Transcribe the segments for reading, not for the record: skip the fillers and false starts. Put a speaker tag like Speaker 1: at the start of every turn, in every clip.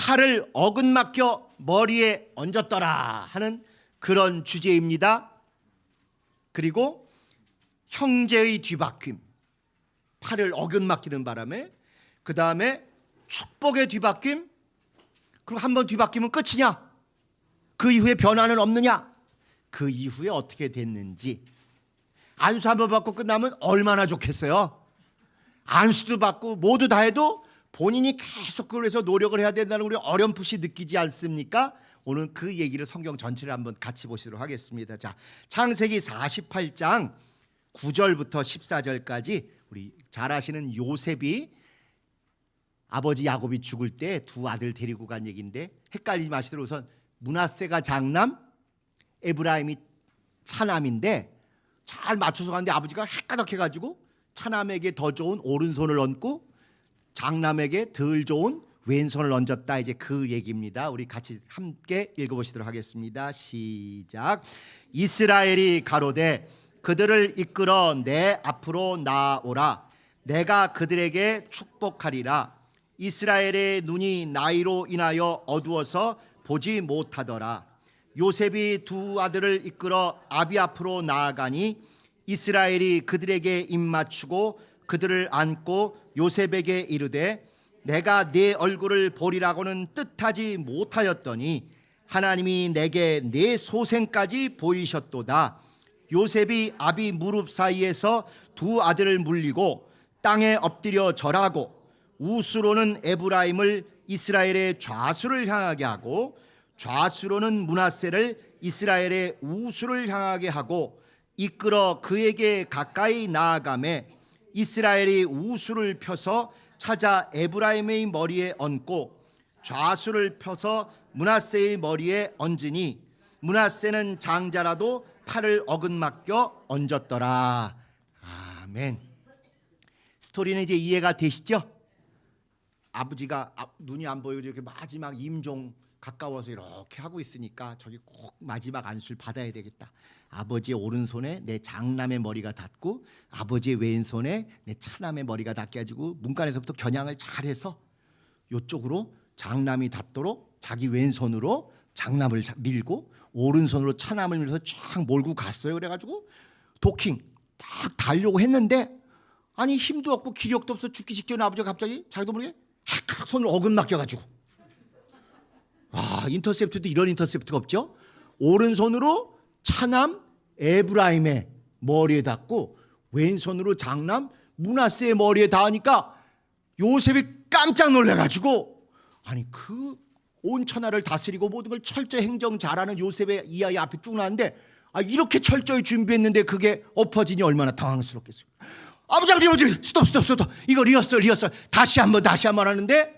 Speaker 1: 팔을 어긋맞겨 머리에 얹었더라 하는 그런 주제입니다. 그리고 형제의 뒤바뀜, 팔을 어긋맞기는 바람에, 그 다음에 축복의 뒤바뀜, 그리고 한번 뒤바뀌면 끝이냐? 그 이후에 변화는 없느냐? 그 이후에 어떻게 됐는지. 안수 한번 받고 끝나면 얼마나 좋겠어요. 안수도 받고 모두 다 해도 본인이 계속 그걸 해서 노력을 해야 된다는 우리 어렴풋이 느끼지 않습니까? 오늘 그 얘기를 성경 전체를 한번 같이 보시도록 하겠습니다. 자, 창세기 48장 9절부터 14절까지 우리 잘 아시는 요셉이 아버지 야곱이 죽을 때 두 아들 데리고 간 얘기인데, 헷갈리지 마시도록 우선 므낫세가 장남, 에브라임이 차남인데 잘 맞춰서 갔는데 아버지가 헷가닥해가지고 차남에게 더 좋은 오른손을 얹고 장남에게 덜 좋은 왼손을 얹었다. 이제 그 얘기입니다. 우리 같이 함께 읽어보시도록 하겠습니다. 시작. 이스라엘이 가로되 그들을 이끌어 내 앞으로 나아오라. 내가 그들에게 축복하리라. 이스라엘의 눈이 나이로 인하여 어두워서 보지 못하더라. 요셉이 두 아들을 이끌어 아비 앞으로 나아가니 이스라엘이 그들에게 입맞추고 그들을 안고 요셉에게 이르되 내가 네 얼굴을 보리라고는 뜻하지 못하였더니 하나님이 내게 네 소생까지 보이셨도다. 요셉이 아비 무릎 사이에서 두 아들을 물리고 땅에 엎드려 절하고 우수로는 에브라임을 이스라엘의 좌수를 향하게 하고 좌수로는 므낫세를 이스라엘의 우수를 향하게 하고 이끌어 그에게 가까이 나아가매 이스라엘이 우수를 펴서 찾아 에브라임의 머리에 얹고 좌수를 펴서 므낫세의 머리에 얹으니 므낫세는 장자라도 팔을 어긋맞겨 얹었더라. 아멘. 스토리는 이제 이해가 되시죠? 아버지가 눈이 안 보이고 이렇게 마지막 임종 가까워서 이렇게 하고 있으니까 저기 꼭 마지막 안수를 받아야 되겠다. 아버지의 오른손에 내 장남의 머리가 닿고 아버지의 왼손에 내 차남의 머리가 닿게 해가지고 문간에서부터 겨냥을 잘해서 이쪽으로 장남이 닿도록 자기 왼손으로 장남을 밀고 오른손으로 차남을 밀어서 쫙 몰고 갔어요. 그래가지고 도킹 딱 달려고 했는데 아니 힘도 없고 기력도 없어 죽기 직전에 아버지가 갑자기 자기도 모르게 탁 손을 어긋맞겨가지고 인터셉트도 이런 인터셉트가 없죠. 오른손으로 차남 에브라임의 머리에 닿고 왼손으로 장남 므낫세의 머리에 닿으니까 요셉이 깜짝 놀라가지고 아니 그 온 천하를 다스리고 모든 걸 철저히 행정 잘하는 요셉의 이 아이 앞에 쭉 나왔는데 이렇게 철저히 준비했는데 그게 엎어지니 얼마나 당황스럽겠어요. 아버지 스톱 이거 리허설 다시 한번 하는데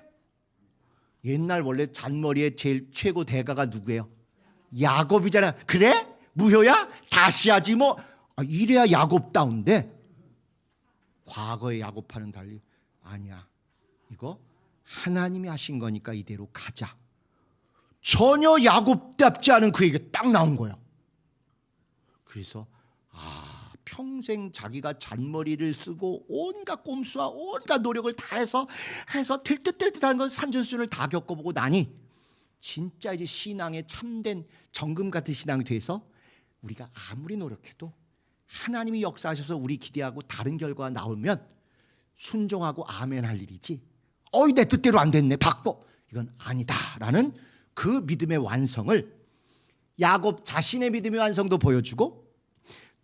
Speaker 1: 옛날 원래 잔머리의 제일 최고 대가가 누구예요? 야곱이잖아. 그래? 무효야? 다시 하지 뭐. 이래야 야곱다운데 과거의 야곱과는 달리 아니야. 이거 하나님이 하신 거니까 이대로 가자. 전혀 야곱답지 않은 그 얘기가 딱 나온 거야. 그래서 평생 자기가 잔머리를 쓰고 온갖 꼼수와 온갖 노력을 다 해서 될 듯 하는 건 산전수전을 다 겪어보고 나니 진짜 이제 신앙의 참된 정금 같은 신앙이 돼서 우리가 아무리 노력해도 하나님이 역사하셔서 우리 기대하고 다른 결과가 나오면 순종하고 아멘 할 일이지 내 뜻대로 안 됐네 바꿔 이건 아니다라는 그 믿음의 완성을 야곱 자신의 믿음의 완성도 보여주고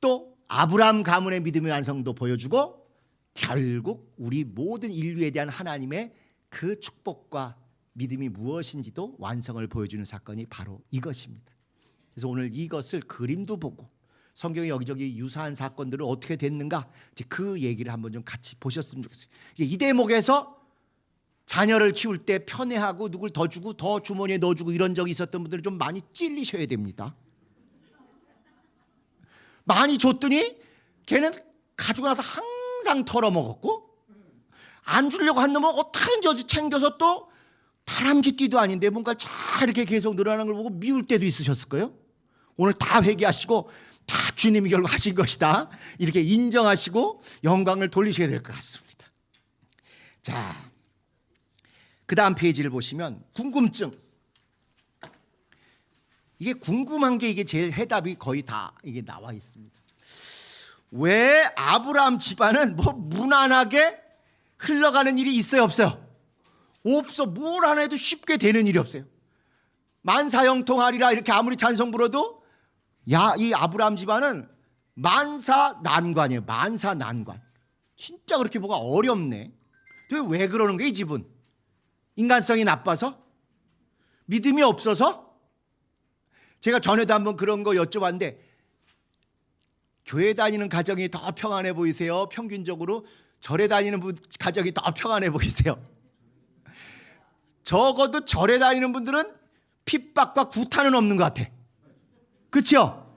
Speaker 1: 또 아브라함 가문의 믿음의 완성도 보여주고 결국 우리 모든 인류에 대한 하나님의 그 축복과 믿음이 무엇인지도 완성을 보여주는 사건이 바로 이것입니다. 그래서 오늘 이것을 그림도 보고 성경에 여기저기 유사한 사건들은 어떻게 됐는가 이제 그 얘기를 한번 좀 같이 보셨으면 좋겠어요. 이제 이 대목에서 자녀를 키울 때 편애하고 누굴 더 주고 더 주머니에 넣어주고 이런 적이 있었던 분들은 좀 많이 찔리셔야 됩니다. 많이 줬더니 걔는 가지고 나서 항상 털어먹었고 안 주려고 한 놈은 어떻게든지 챙겨서 또 다람쥐띠도 아닌데 뭔가 잘 이렇게 계속 늘어나는 걸 보고 미울 때도 있으셨을 거예요. 오늘 다 회개하시고 다 주님이 결국 하신 것이다 이렇게 인정하시고 영광을 돌리셔야 될 것 같습니다. 자, 그 다음 페이지를 보시면 궁금증. 이게 궁금한 게 이게 제일 해답이 거의 다 이게 나와 있습니다. 왜 아브라함 집안은 뭐 무난하게 흘러가는 일이 있어요, 없어요? 없어. 뭘 하나 해도 쉽게 되는 일이 없어요. 만사형통하리라 이렇게 아무리 찬송 불어도 이 아브라함 집안은 만사난관이에요. 만사난관. 진짜 그렇게 뭐가 어렵네. 왜 그러는 거예요, 이 집은? 인간성이 나빠서? 믿음이 없어서? 제가 전에도 한번 그런 거 여쭤봤는데 교회 다니는 가정이 더 평안해 보이세요? 평균적으로 절에 다니는 가정이 더 평안해 보이세요? 적어도 절에 다니는 분들은 핍박과 구타는 없는 것 같아. 그렇죠?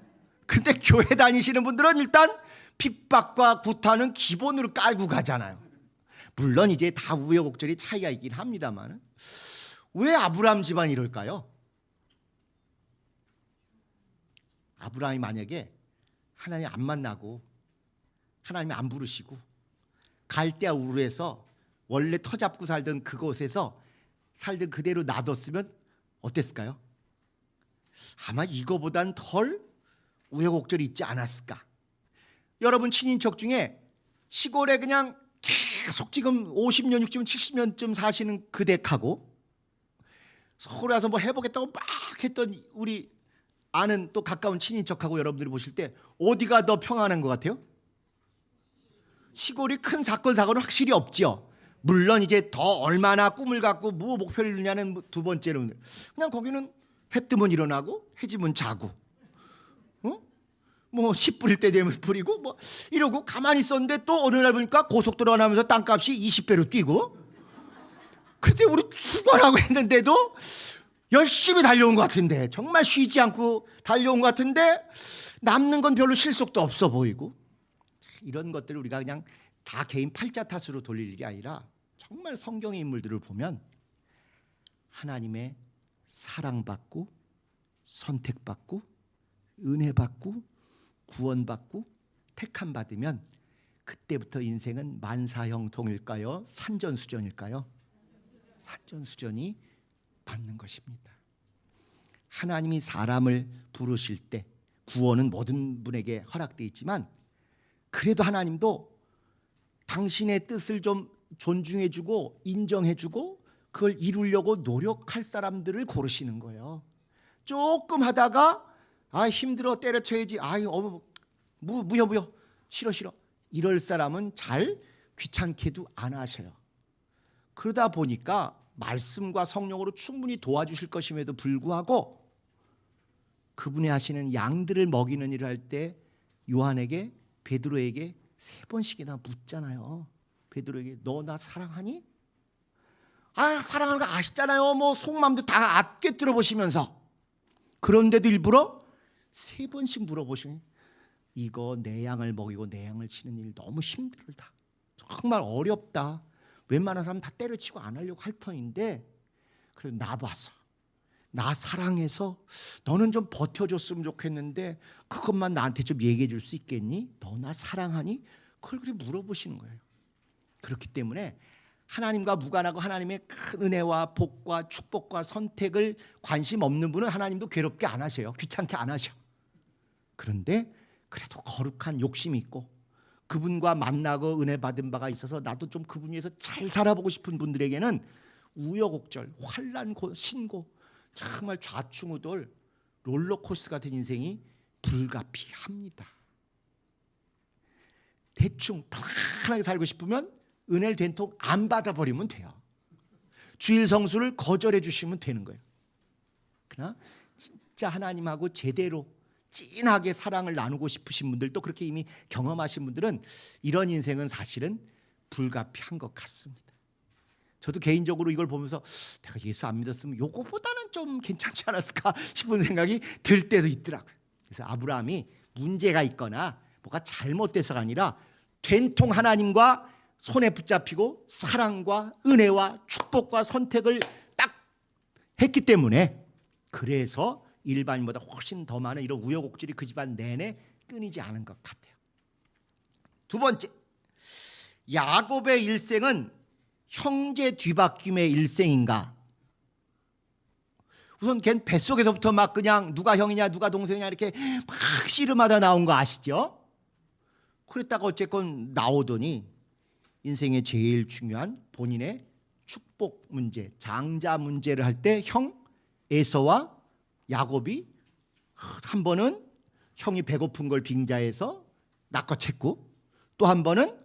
Speaker 1: 근데 교회 다니시는 분들은 일단 핍박과 구타는 기본으로 깔고 가잖아요. 물론 이제 다 우여곡절이 차이가 있긴 합니다만 왜 아브라함 집안이 이럴까요? 아브라함이 만약에 하나님 안 만나고 하나님이 안 부르시고 갈대아 우르에서 원래 터 잡고 살던 그곳에서 살던 그대로 놔뒀으면 어땠을까요? 아마 이거보단 덜 우여곡절이 있지 않았을까. 여러분 친인척 중에 시골에 그냥 계속 지금 50년, 60년, 70년쯤 사시는 그 댁하고 서울에 와서 뭐 해보겠다고 막 했던 우리 아는 또 가까운 친인척하고 여러분들이 보실 때 어디가 더 평안한 것 같아요? 시골이 큰 사건 사고는 확실히 없죠. 물론 이제 더 얼마나 꿈을 갖고 뭐 목표를 이루냐는 두 번째로는 그냥 거기는 해 뜨면 일어나고 해 지면 자고 뭐 씨 뿌릴 때 되면 뿌리고 뭐 이러고 가만히 있었는데 또 어느 날 보니까 고속도로 나면서 땅값이 20배로 뛰고 그때 우리 수거라고 했는데도 열심히 달려온 것 같은데 정말 쉬지 않고 달려온 것 같은데 남는 건 별로 실속도 없어 보이고 이런 것들을 우리가 그냥 다 개인 팔자 탓으로 돌릴 일이 아니라 정말 성경의 인물들을 보면 하나님의 사랑받고 선택받고 은혜받고 구원받고 택함 받으면 그때부터 인생은 만사형통일까요? 산전수전일까요? 산전수전이 받는 것입니다. 하나님이 사람을 부르실 때 구원은 모든 분에게 허락되어 있지만 그래도 하나님도 당신의 뜻을 좀 존중해주고 인정해주고 그걸 이루려고 노력할 사람들을 고르시는 거예요. 조금 하다가 힘들어 때려쳐야지 무효 싫어 이럴 사람은 잘 귀찮게도 안 하셔요. 그러다 보니까 말씀과 성령으로 충분히 도와주실 것임에도 불구하고 그분이 하시는 양들을 먹이는 일을 할 때 요한에게 베드로에게 3번씩이나 묻잖아요. 베드로에게 너 나 사랑하니? 사랑하는 거 아시잖아요. 뭐 속마음도 다 꿰뚫어 보시면서 그런데도 일부러 3번씩 물어보시니 이거 내 양을 먹이고 내 양을 치는 일 너무 힘들다. 정말 어렵다. 웬만한 사람 다 때려치고 안 하려고 할 터인데 그래 나 봐서 나 사랑해서 너는 좀 버텨줬으면 좋겠는데 그것만 나한테 좀 얘기해 줄 수 있겠니? 너 나 사랑하니? 그걸 그렇게 물어보시는 거예요. 그렇기 때문에 하나님과 무관하고 하나님의 큰 은혜와 복과 축복과 선택을 관심 없는 분은 하나님도 괴롭게 안 하셔요. 귀찮게 안 하셔. 그런데 그래도 거룩한 욕심이 있고 그분과 만나고 은혜 받은 바가 있어서 나도 좀 그분 위해서 잘 살아보고 싶은 분들에게는 우여곡절, 환난, 신고 정말 좌충우돌 롤러코스터 같은 인생이 불가피합니다. 대충 편하게 살고 싶으면 은혜를 된통 안 받아버리면 돼요. 주일 성수를 거절해 주시면 되는 거예요. 그러나 진짜 하나님하고 제대로 진하게 사랑을 나누고 싶으신 분들 또 그렇게 이미 경험하신 분들은 이런 인생은 사실은 불가피한 것 같습니다. 저도 개인적으로 이걸 보면서 내가 예수 안 믿었으면 요거보다는 좀 괜찮지 않았을까 싶은 생각이 들 때도 있더라고요. 그래서 아브라함이 문제가 있거나 뭐가 잘못돼서가 아니라 된통 하나님과 손에 붙잡히고 사랑과 은혜와 축복과 선택을 딱 했기 때문에 그래서 일반인보다 훨씬 더 많은 이런 우여곡절이 그 집안 내내 끊이지 않은 것 같아요. 두 번째, 야곱의 일생은 형제 뒤바뀜의 일생인가? 우선 걘 뱃속에서부터 막 그냥 누가 형이냐 누가 동생이냐 이렇게 막 씨름하다 나온 거 아시죠? 그랬다가 어쨌건 나오더니 인생의 제일 중요한 본인의 축복 문제, 장자 문제를 할 때 형 에서와 야곱이 한 번은 형이 배고픈 걸 빙자해서 낚아챘고 또 한 번은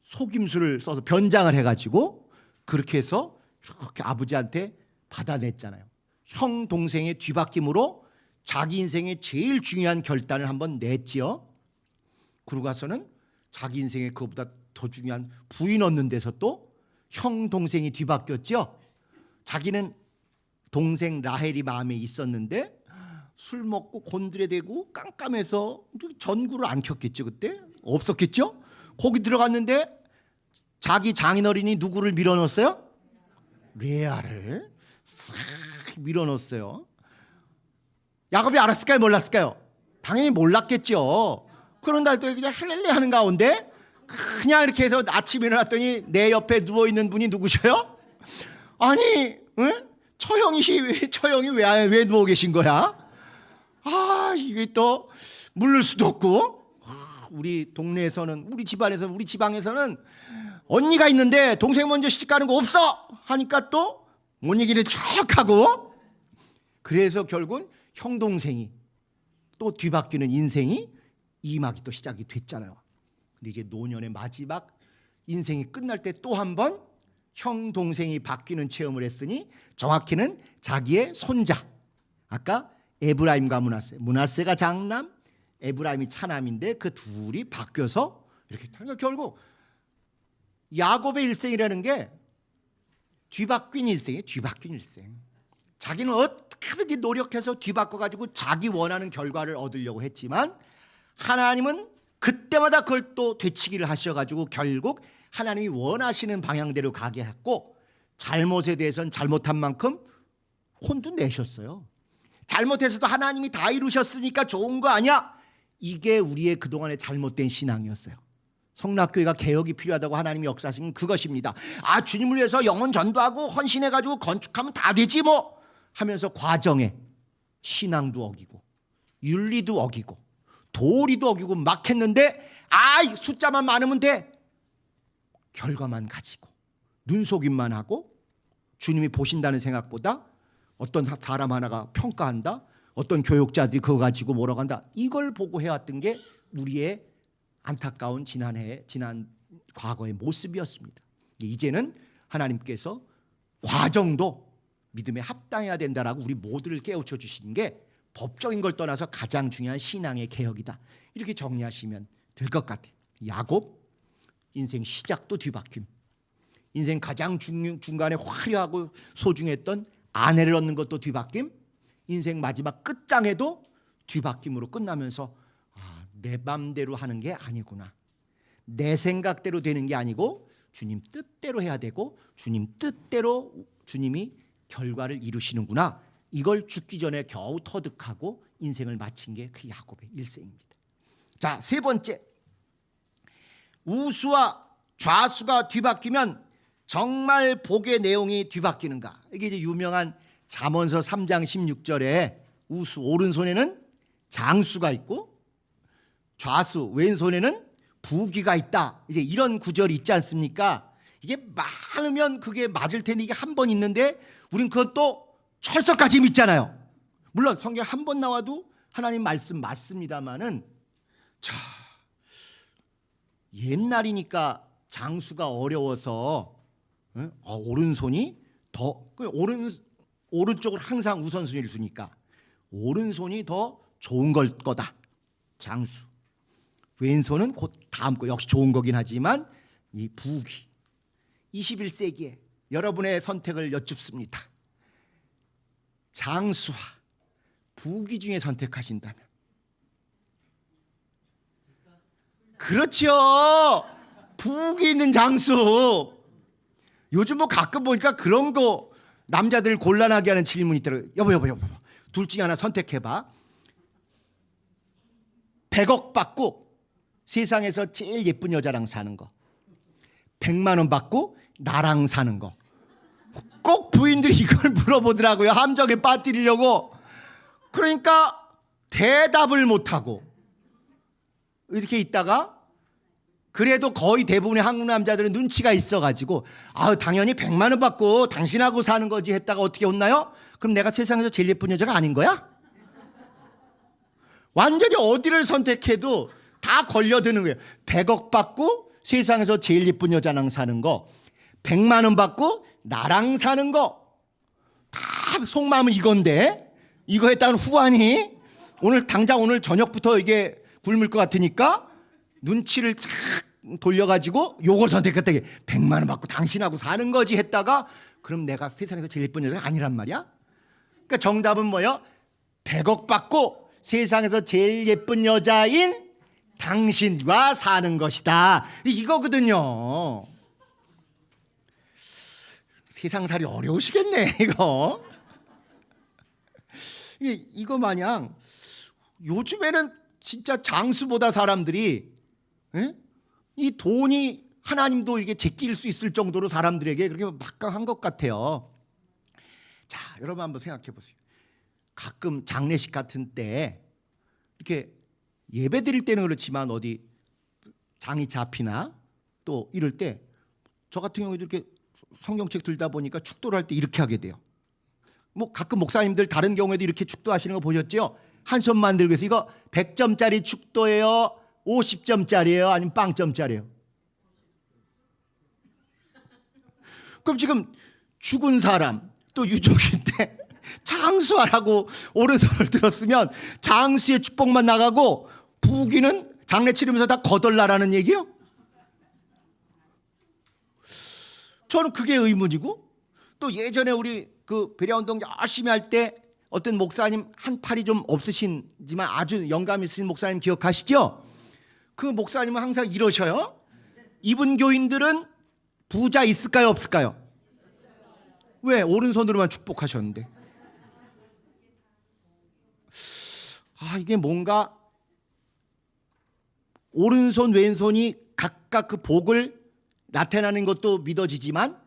Speaker 1: 속임수를 써서 변장을 해가지고 그렇게 해서 이렇게 아버지한테 받아냈잖아요. 형 동생의 뒤바뀜으로 자기 인생의 제일 중요한 결단을 한번 냈지요. 그러고 가서는 자기 인생에 그것보다 더 중요한 부인 얻는 데서 또 형 동생이 뒤바뀌었죠. 자기는 동생 라헬이 마음에 있었는데 술 먹고 곤드레대고 깜깜해서 전구를 안 켰겠죠. 그때 없었겠죠. 거기 들어갔는데 자기 장인어른이 누구를 밀어넣었어요? 레아를 싹 밀어넣었어요. 야곱이 알았을까요? 몰랐을까요? 당연히 몰랐겠죠. 그런다 또 그냥 할렐레 하는 가운데 그냥 이렇게 해서 아침에 일어났더니 내 옆에 누워있는 분이 누구셔요? 아니 응? 처형이 왜 누워 계신 거야? 아 이게 또 물를 수도 없고 우리 동네에서는 우리 집안에서는 우리 지방에서는 언니가 있는데 동생 먼저 시집가는 거 없어 하니까 또 못 얘기를 척하고 그래서 결국은 형 동생이 또 뒤바뀌는 인생이 이막이 또 시작이 됐잖아요. 근데 이제 노년의 마지막 인생이 끝날 때 또 한 번 형 동생이 바뀌는 체험을 했으니 정확히는 자기의 손자 아까 에브라임과 므낫세가 장남 에브라임이 차남인데 그 둘이 바뀌어서 이렇게 그러니까 결국 야곱의 일생이라는 게 뒤바뀐 일생이에요. 뒤바뀐 일생. 자기는 어떻게든지 노력해서 뒤바꿔가지고 자기 원하는 결과를 얻으려고 했지만 하나님은 그때마다 그걸 또 되치기를 하셔가지고 결국 하나님이 원하시는 방향대로 가게 했고 잘못에 대해서는 잘못한 만큼 혼도 내셨어요. 잘못해서도 하나님이 다 이루셨으니까 좋은 거 아니야? 이게 우리의 그동안의 잘못된 신앙이었어요. 성락교회가 개혁이 필요하다고 하나님이 역사하신 그것입니다. 아 주님을 위해서 영혼 전도하고 헌신해가지고 건축하면 다 되지 뭐 하면서 과정에 신앙도 어기고 윤리도 어기고 도리도 어기고 막 했는데 숫자만 많으면 돼. 결과만 가지고 눈속임만 하고 주님이 보신다는 생각보다 어떤 사람 하나가 평가한다. 어떤 교육자들이 그거 가지고 뭐라고 한다. 이걸 보고 해왔던 게 우리의 안타까운 지난 과거의 모습이었습니다. 이제는 하나님께서 과정도 믿음에 합당해야 된다라고 우리 모두를 깨우쳐 주시는 게 법적인 걸 떠나서 가장 중요한 신앙의 개혁이다. 이렇게 정리하시면 될 것 같아요. 야곱 인생 시작도 뒤바뀜. 인생 가장 중간에 화려하고 소중했던 아내를 얻는 것도 뒤바뀜. 인생 마지막 끝장에도 뒤바뀜으로 끝나면서 내 맘대로 하는 게 아니구나. 내 생각대로 되는 게 아니고 주님 뜻대로 해야 되고 주님 뜻대로 주님이 결과를 이루시는구나. 이걸 죽기 전에 겨우 터득하고 인생을 마친 게 그 야곱의 일생입니다. 자, 세 번째. 우수와 좌수가 뒤바뀌면 정말 복의 내용이 뒤바뀌는가. 이게 이제 유명한 잠언서 3장 16절에 우수 오른손에는 장수가 있고 좌수 왼손에는 부귀가 있다. 이제 이런 구절이 있지 않습니까? 이게 많으면 그게 맞을 텐데 이게 한 번 있는데 우린 그것도 철석같이 믿잖아요. 물론 성경 한 번 나와도 하나님 말씀 맞습니다만은 자 옛날이니까 장수가 어려워서 오른손이 더 오른쪽을 항상 우선순위를 주니까 오른손이 더 좋은 걸 거다. 장수. 왼손은 곧 다음 거 역시 좋은 거긴 하지만 이 부귀 21세기에 여러분의 선택을 여쭙습니다. 장수와 부귀 중에 선택하신다면 그렇죠. 부귀 있는 장수. 요즘 뭐 가끔 보니까 그런 거 남자들 곤란하게 하는 질문이 있더라고요. 여보 둘 중에 하나 선택해봐. 100억 받고 세상에서 제일 예쁜 여자랑 사는 거, 100만 원 받고 나랑 사는 거. 꼭 부인들이 이걸 물어보더라고요. 함정에 빠뜨리려고. 그러니까 대답을 못하고 이렇게 있다가 그래도 거의 대부분의 한국 남자들은 눈치가 있어가지고 당연히 100만 원 받고 당신하고 사는 거지 했다가 어떻게 혼나요? 그럼 내가 세상에서 제일 예쁜 여자가 아닌 거야? 완전히 어디를 선택해도 다 걸려드는 거예요. 100억 받고 세상에서 제일 예쁜 여자랑 사는 거, 100만 원 받고 나랑 사는 거, 다 속마음은 이건데 이거 했다는 후환이 당장 오늘 저녁부터 이게 굶을 것 같으니까 눈치를 착 돌려가지고 요걸 선택했다. 100만 원 받고 당신하고 사는 거지 했다가 그럼 내가 세상에서 제일 예쁜 여자가 아니란 말이야? 그러니까 정답은 뭐예요? 100억 받고 세상에서 제일 예쁜 여자인 당신과 사는 것이다. 이거거든요. 세상살이 어려우시겠네 이거. 이거 마냥 요즘에는 진짜 장수보다 사람들이 이 돈이 하나님도 이게 제낄 수 있을 정도로 사람들에게 그렇게 막강한 것 같아요. 자, 여러분 한번 생각해 보세요. 가끔 장례식 같은 때 이렇게 예배 드릴 때는 그렇지만 어디 장이 잡히나 또 이럴 때 저 같은 경우에도 이렇게 성경책 들다 보니까 축도를 할 때 이렇게 하게 돼요. 뭐 가끔 목사님들 다른 경우에도 이렇게 축도하시는 거 보셨죠? 한 손만 들고 해서 이거 100점짜리 축도예요? 50점짜리예요? 아니면 빵점짜리예요? 그럼 지금 죽은 사람 또 유족인데 장수하라고 오른손을 들었으면 장수의 축복만 나가고 부귀는 장례 치르면서 다 거덜나라는 얘기요? 저는 그게 의문이고, 또 예전에 우리 그 배려운동 열심히 할 때 어떤 목사님 한 팔이 좀 없으신지만 아주 영감 있으신 목사님 기억하시죠? 그 목사님은 항상 이러셔요. 이분 교인들은 부자 있을까요 없을까요? 왜? 오른손으로만 축복하셨는데. 이게 뭔가 오른손 왼손이 각각 그 복을 나타나는 것도 믿어지지만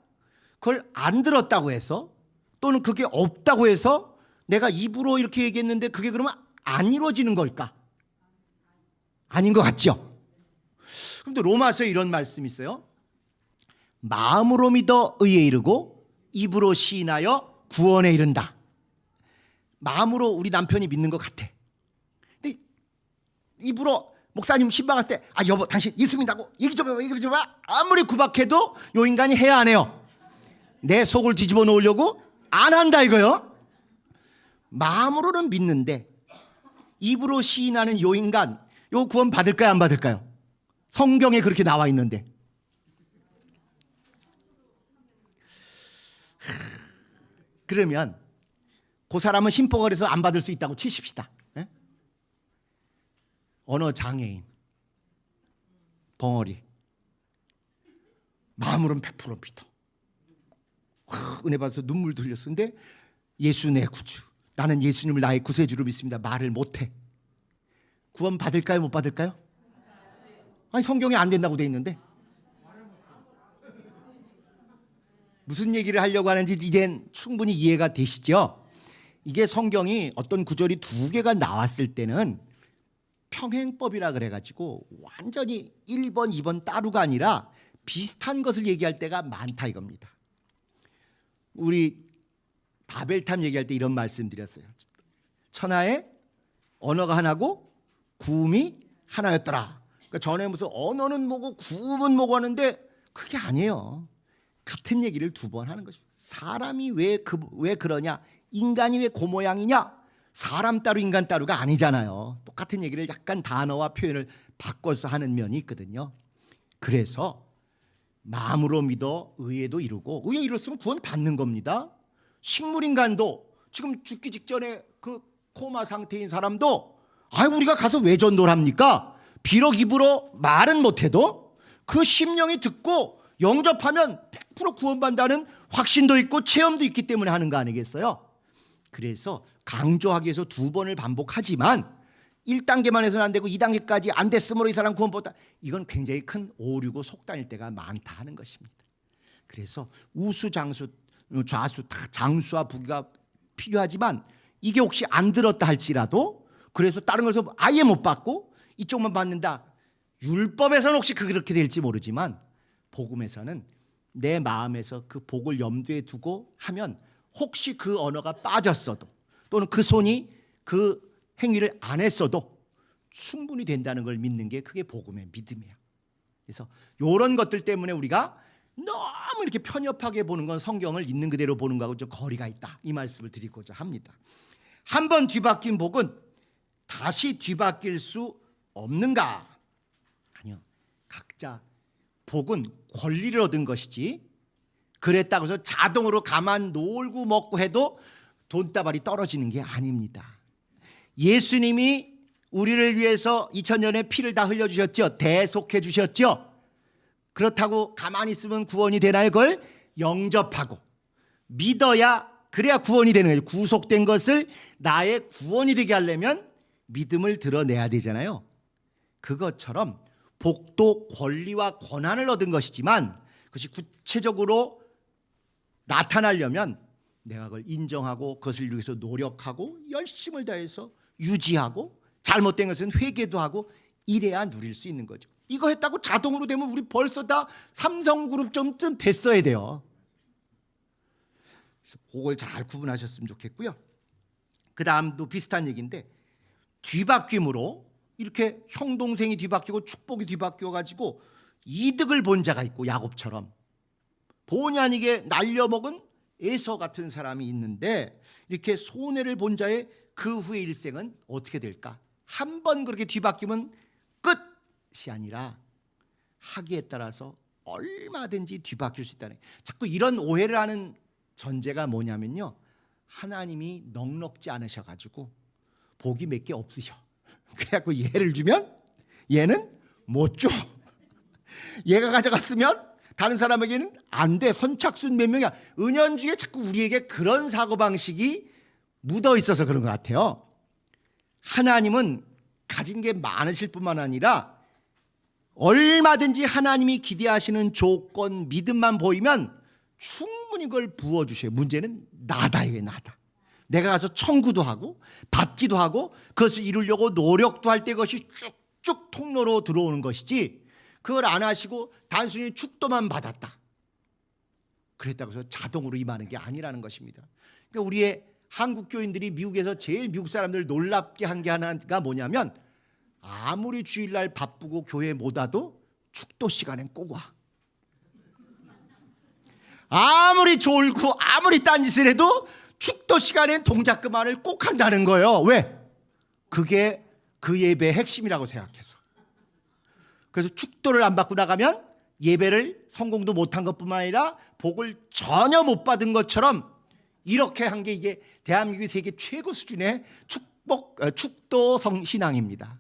Speaker 1: 그걸 안 들었다고 해서 또는 그게 없다고 해서 내가 입으로 이렇게 얘기했는데 그게 그러면 안 이루어지는 걸까? 아닌 것 같죠? 그런데 로마서에 이런 말씀이 있어요. 마음으로 믿어 의에 이르고 입으로 시인하여 구원에 이른다. 마음으로 우리 남편이 믿는 것 같아. 근데 입으로 목사님 신방 갔을 때 여보 당신 예수 믿다고 얘기 좀 해봐 얘기 좀 해봐. 아무리 구박해도 요 인간이 해야 안 해요? 내 속을 뒤집어 놓으려고 안 한다 이거요. 마음으로는 믿는데 입으로 시인하는 요 인간 요 구원 받을까요 안 받을까요? 성경에 그렇게 나와 있는데. 그러면 그 사람은 심포가 돼서 안 받을 수 있다고 치십시다. 언어 장애인, 벙어리, 마음으로는 100% 믿어. 은혜 받아서 눈물 흘렸는데 예수 내 구주, 나는 예수님을 나의 구세주로 믿습니다. 말을 못해. 구원 받을까요 못 받을까요? 성경에 안 된다고 돼 있는데. 무슨 얘기를 하려고 하는지 이젠 충분히 이해가 되시죠? 이게 성경이 어떤 구절이 두 개가 나왔을 때는 평행법이라 그래가지고 완전히 1번 2번 따로가 아니라 비슷한 것을 얘기할 때가 많다 이겁니다. 우리 바벨탑 얘기할 때 이런 말씀 드렸어요. 천하에 언어가 하나고 구음이 하나였더라. 그러니까 전에 무슨 언어는 뭐고 구음은 뭐고 하는데 그게 아니에요. 같은 얘기를 두 번 하는 것입니다. 사람이 왜 그러냐? 인간이 왜 그 모양이냐? 사람 따로 인간 따로가 아니잖아요. 똑같은 얘기를 약간 단어와 표현을 바꿔서 하는 면이 있거든요. 그래서 마음으로 믿어 의에도 이루고 의에 이뤘으면 구원 받는 겁니다. 식물인간도 지금 죽기 직전에 그 코마 상태인 사람도 우리가 가서 왜 전도를 합니까? 비록 입으로 말은 못해도 그 심령이 듣고 영접하면 100% 구원받는다는 확신도 있고 체험도 있기 때문에 하는 거 아니겠어요? 그래서 강조하기 위해서 두 번을 반복하지만 1단계만 해서는 안 되고 2단계까지 안 됐으므로 이 사람 구원 받았다. 이건 굉장히 큰 오류고 속단일 때가 많다 하는 것입니다. 그래서 우수장수 좌수 다 장수와 부귀가 필요하지만 이게 혹시 안 들었다 할지라도 그래서 다른 것을 아예 못 받고 이쪽만 받는다. 율법에서는 혹시 그렇게 될지 모르지만 복음에서는 내 마음에서 그 복을 염두에 두고 하면 혹시 그 언어가 빠졌어도 또는 그 손이 그 행위를 안 했어도 충분히 된다는 걸 믿는 게 그게 복음의 믿음이에요. 그래서 이런 것들 때문에 우리가 너무 이렇게 편협하게 보는 건 성경을 있는 그대로 보는 거하고 좀 거리가 있다. 이 말씀을 드리고자 합니다. 한 번 뒤바뀐 복은 다시 뒤바뀔 수 없는가? 아니요. 각자 복은 권리를 얻은 것이지 그랬다고 해서 자동으로 가만 놀고 먹고 해도 돈다발이 떨어지는 게 아닙니다. 예수님이 우리를 위해서 2000년의 피를 다 흘려주셨죠. 대속해 주셨죠. 그렇다고 가만히 있으면 구원이 되나요? 그걸 영접하고 믿어야 그래야 구원이 되는 거예요. 구속된 것을 나의 구원이 되게 하려면 믿음을 드러내야 되잖아요. 그것처럼 복도 권리와 권한을 얻은 것이지만 그것이 구체적으로 나타나려면 내가 그걸 인정하고 그것을 위해서 노력하고 열심을 다해서 유지하고 잘못된 것은 회개도 하고 이래야 누릴 수 있는 거죠. 이거 했다고 자동으로 되면 우리 벌써 다 삼성그룹 정도쯤 됐어야 돼요. 그래서 그걸 잘 구분하셨으면 좋겠고요. 그 다음도 비슷한 얘기인데 뒤바뀜으로 이렇게 형 동생이 뒤바뀌고 축복이 뒤바뀌어 가지고 이득을 본 자가 있고 야곱처럼 본의 아니게 날려먹은 에서 같은 사람이 있는데 이렇게 손해를 본 자의 그 후의 일생은 어떻게 될까? 한 번 그렇게 뒤바뀌면 끝이 아니라 하기에 따라서 얼마든지 뒤바뀔 수 있다는. 자꾸 이런 오해를 하는 전제가 뭐냐면요, 하나님이 넉넉지 않으셔가지고 복이 몇 개 없으셔. 그래갖고 얘를 주면 얘는 못 줘. 얘가 가져갔으면 다른 사람에게는 안 돼. 선착순 몇 명이야. 은연중에 자꾸 우리에게 그런 사고방식이 묻어 있어서 그런 것 같아요. 하나님은 가진 게 많으실 뿐만 아니라 얼마든지 하나님이 기대하시는 조건, 믿음만 보이면 충분히 그걸 부어주셔요. 문제는 나다, 이게 나다. 내가 가서 청구도 하고 받기도 하고 그것을 이루려고 노력도 할 때 그것이 쭉쭉 통로로 들어오는 것이지, 그걸 안 하시고 단순히 축도만 받았다, 그랬다고 해서 자동으로 임하는 게 아니라는 것입니다. 그러니까 우리의 한국 교인들이 미국에서 제일 미국 사람들 놀랍게 한 게 하나가 뭐냐면, 아무리 주일날 바쁘고 교회 못 와도 축도 시간엔 꼭 와. 아무리 졸고 아무리 딴짓을 해도 축도 시간엔 동작 그만을 꼭 한다는 거예요. 왜? 그게 그 예배의 핵심이라고 생각해서. 그래서 축도를 안 받고 나가면 예배를 성공도 못한 것뿐만 아니라 복을 전혀 못 받은 것처럼 이렇게 한 게 이게 대한민국의 세계 최고 수준의 축도 신앙입니다.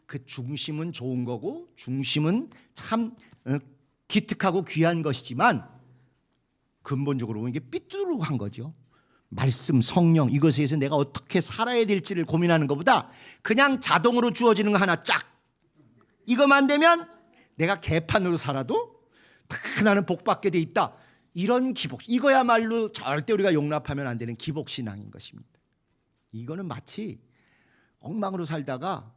Speaker 1: 그 중심은 좋은 거고 중심은 참 기특하고 귀한 것이지만 근본적으로 보면 이게 삐뚤한 거죠. 말씀, 성령, 이것에 의해서 내가 어떻게 살아야 될지를 고민하는 것보다 그냥 자동으로 주어지는 거 하나 쫙, 이것만 되면 내가 개판으로 살아도 다 나는 복받게 돼 있다, 이런 기복, 이거야말로 절대 우리가 용납하면 안 되는 기복신앙인 것입니다. 이거는 마치 엉망으로 살다가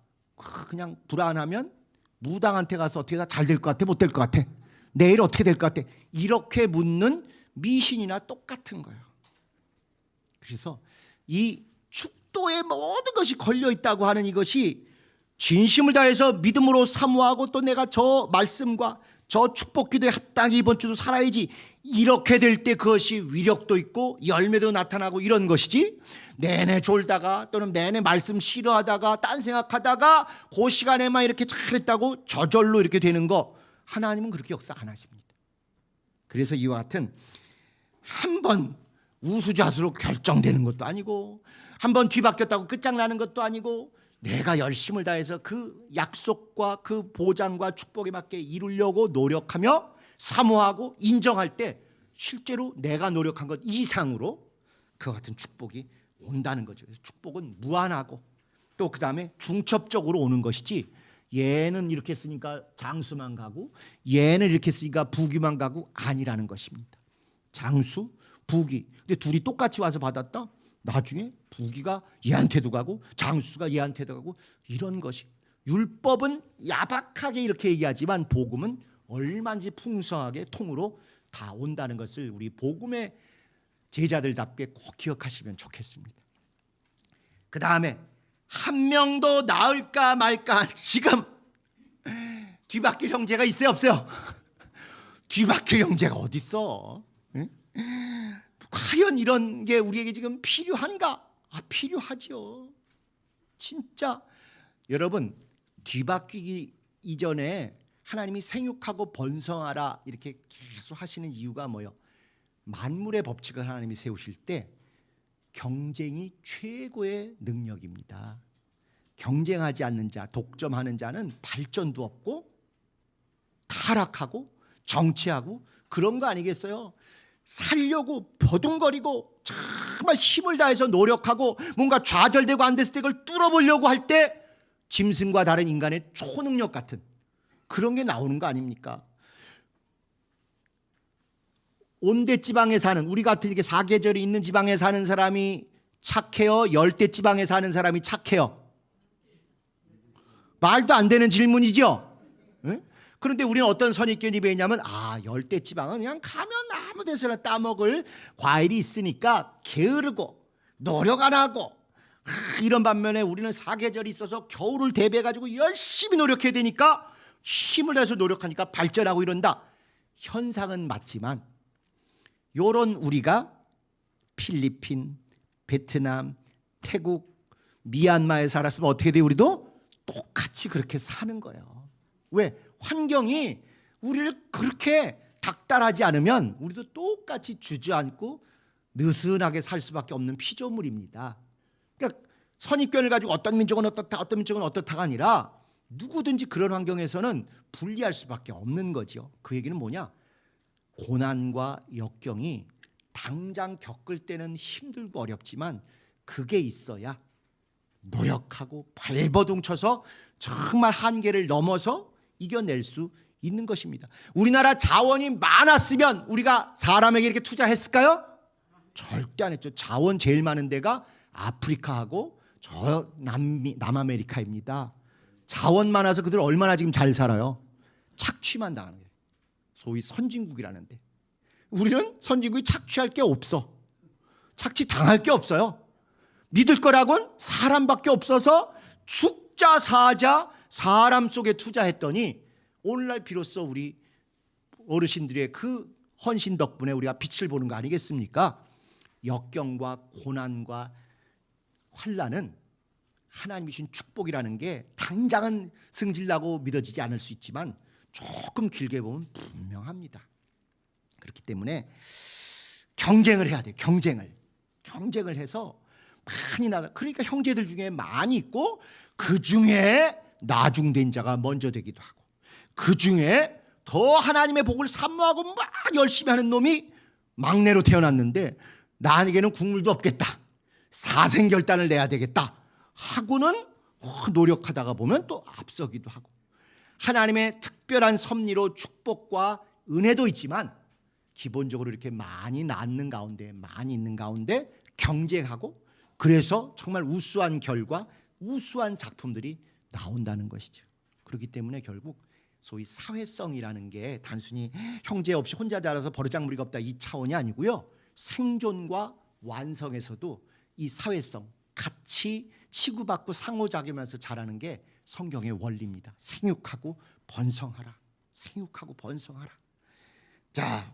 Speaker 1: 그냥 불안하면 무당한테 가서 어떻게 다 잘 될 것 같아, 못 될 것 같아, 내일 어떻게 될 것 같아, 이렇게 묻는 미신이나 똑같은 거예요. 그래서 이 축도에 모든 것이 걸려 있다고 하는 이것이 진심을 다해서 믿음으로 사모하고 또 내가 저 말씀과 저 축복 기도에 합당히 이번 주도 살아야지, 이렇게 될 때 그것이 위력도 있고 열매도 나타나고 이런 것이지, 내내 졸다가 또는 내내 말씀 싫어하다가 딴 생각하다가 그 시간에만 이렇게 잘했다고 저절로 이렇게 되는 거, 하나님은 그렇게 역사 안 하십니다. 그래서 이와 같은 한 번 우수좌수로 결정되는 것도 아니고 한 번 뒤바뀌었다고 끝장나는 것도 아니고, 내가 열심을 다해서 그 약속과 그 보장과 축복에 맞게 이루려고 노력하며 사모하고 인정할 때 실제로 내가 노력한 것 이상으로 그와 같은 축복이 온다는 거죠. 그래서 축복은 무한하고 또 그 다음에 중첩적으로 오는 것이지 얘는 이렇게 쓰니까 장수만 가고 얘는 이렇게 쓰니까 부귀만 가고 아니라는 것입니다. 장수, 부귀. 근데 둘이 똑같이 와서 받았다? 나중에 부귀가 얘한테도 가고 장수가 얘한테도 가고 이런 것이. 율법은 야박하게 이렇게 얘기하지만 복음은 얼마든지 풍성하게 통으로 다 온다는 것을 우리 복음의 제자들답게 꼭 기억하시면 좋겠습니다. 그 다음에 한 명도 나을까 말까 지금 뒤바뀔 형제가 있어요 없어요? 뒤바뀔 형제가 어디 있어? 응? 과연 이런 게 우리에게 지금 필요한가? 필요하죠. 진짜 여러분 뒤바뀌기 이전에 하나님이 생육하고 번성하라 이렇게 계속 하시는 이유가 뭐예요? 만물의 법칙을 하나님이 세우실 때 경쟁이 최고의 능력입니다. 경쟁하지 않는 자, 독점하는 자는 발전도 없고 타락하고 정치하고 그런 거 아니겠어요? 살려고 버둥거리고 정말 힘을 다해서 노력하고 뭔가 좌절되고 안 됐을 때 그걸 뚫어보려고 할 때 짐승과 다른 인간의 초능력 같은 그런 게 나오는 거 아닙니까? 온대지방에 사는 우리 같은 이렇게 사계절이 있는 지방에 사는 사람이 착해요? 열대지방에 사는 사람이 착해요? 말도 안 되는 질문이죠. 응? 그런데 우리는 어떤 선입견이 배냐면 열대지방은 그냥 가면 아무 데서나 따먹을 과일이 있으니까 게으르고 노력 안 하고 이런 반면에 우리는 사계절이 있어서 겨울을 대비해가지고 열심히 노력해야 되니까 힘을 다해서 노력하니까 발전하고 이런다. 현상은 맞지만 요런 우리가 필리핀, 베트남, 태국, 미얀마에 살았으면 어떻게 돼요? 우리도 똑같이 그렇게 사는 거예요. 왜? 환경이 우리를 그렇게 닥달하지 않으면 우리도 똑같이 주저앉고 느슨하게 살 수밖에 없는 피조물입니다. 그러니까 선입견을 가지고 어떤 민족은 어떻다 어떤 민족은 어떻다가 아니라 누구든지 그런 환경에서는 분리할 수밖에 없는 거죠. 그 얘기는 뭐냐? 고난과 역경이 당장 겪을 때는 힘들고 어렵지만 그게 있어야 노력하고 발버둥 쳐서 정말 한계를 넘어서 이겨낼 수 있는 것입니다. 우리나라 자원이 많았으면 우리가 사람에게 이렇게 투자했을까요? 절대 안 했죠. 자원 제일 많은 데가 아프리카하고 저 남아메리카입니다. 자원 많아서 그들 얼마나 지금 잘 살아요. 착취만 당하는 거예요. 소위 선진국이라는데 우리는 선진국이 착취할 게 없어. 착취 당할 게 없어요. 믿을 거라고는 사람밖에 없어서 죽자 사자 사람 속에 투자했더니 오늘날 비로소 우리 어르신들의 그 헌신 덕분에 우리가 빛을 보는 거 아니겠습니까? 역경과 고난과 환난은 하나님이 주신 축복이라는 게 당장은 승질나고 믿어지지 않을 수 있지만 조금 길게 보면 분명합니다. 그렇기 때문에 경쟁을 해야 돼요. 경쟁을 해서 많이 나가. 그러니까 형제들 중에 많이 있고 그 중에 나중된 자가 먼저 되기도 하고 그 중에 더 하나님의 복을 사모하고 막 열심히 하는 놈이 막내로 태어났는데 나에게는 국물도 없겠다. 사생결단을 내야 되겠다. 하고는 노력하다가 보면 또 앞서기도 하고 하나님의 특별한 섭리로 축복과 은혜도 있지만 기본적으로 이렇게 많이 낳는 가운데 많이 있는 가운데 경쟁하고 그래서 정말 우수한 결과 우수한 작품들이 나온다는 것이죠. 그렇기 때문에 결국 소위 사회성이라는 게 단순히 형제 없이 혼자 자라서 버르장무리가 없다 이 차원이 아니고요. 생존과 완성에서도 이 사회성 같이 치고받고 상호작용하면서 자라는 게 성경의 원리입니다. 생육하고 번성하라. 생육하고 번성하라. 자,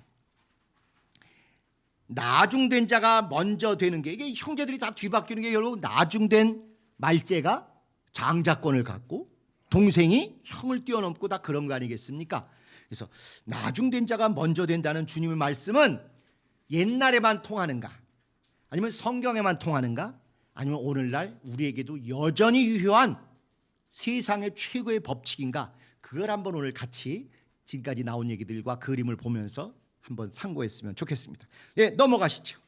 Speaker 1: 나중된 자가 먼저 되는 게 이게 형제들이 다 뒤바뀌는 게 결국 나중된 말째가 장자권을 갖고 동생이 형을 뛰어넘고 다 그런 거 아니겠습니까? 그래서 나중된 자가 먼저 된다는 주님의 말씀은 옛날에만 통하는가? 아니면 성경에만 통하는가? 아니면 오늘날 우리에게도 여전히 유효한 세상의 최고의 법칙인가? 그걸 한번 오늘 같이 지금까지 나온 얘기들과 그림을 보면서 한번 상고했으면 좋겠습니다. 네, 넘어가시죠.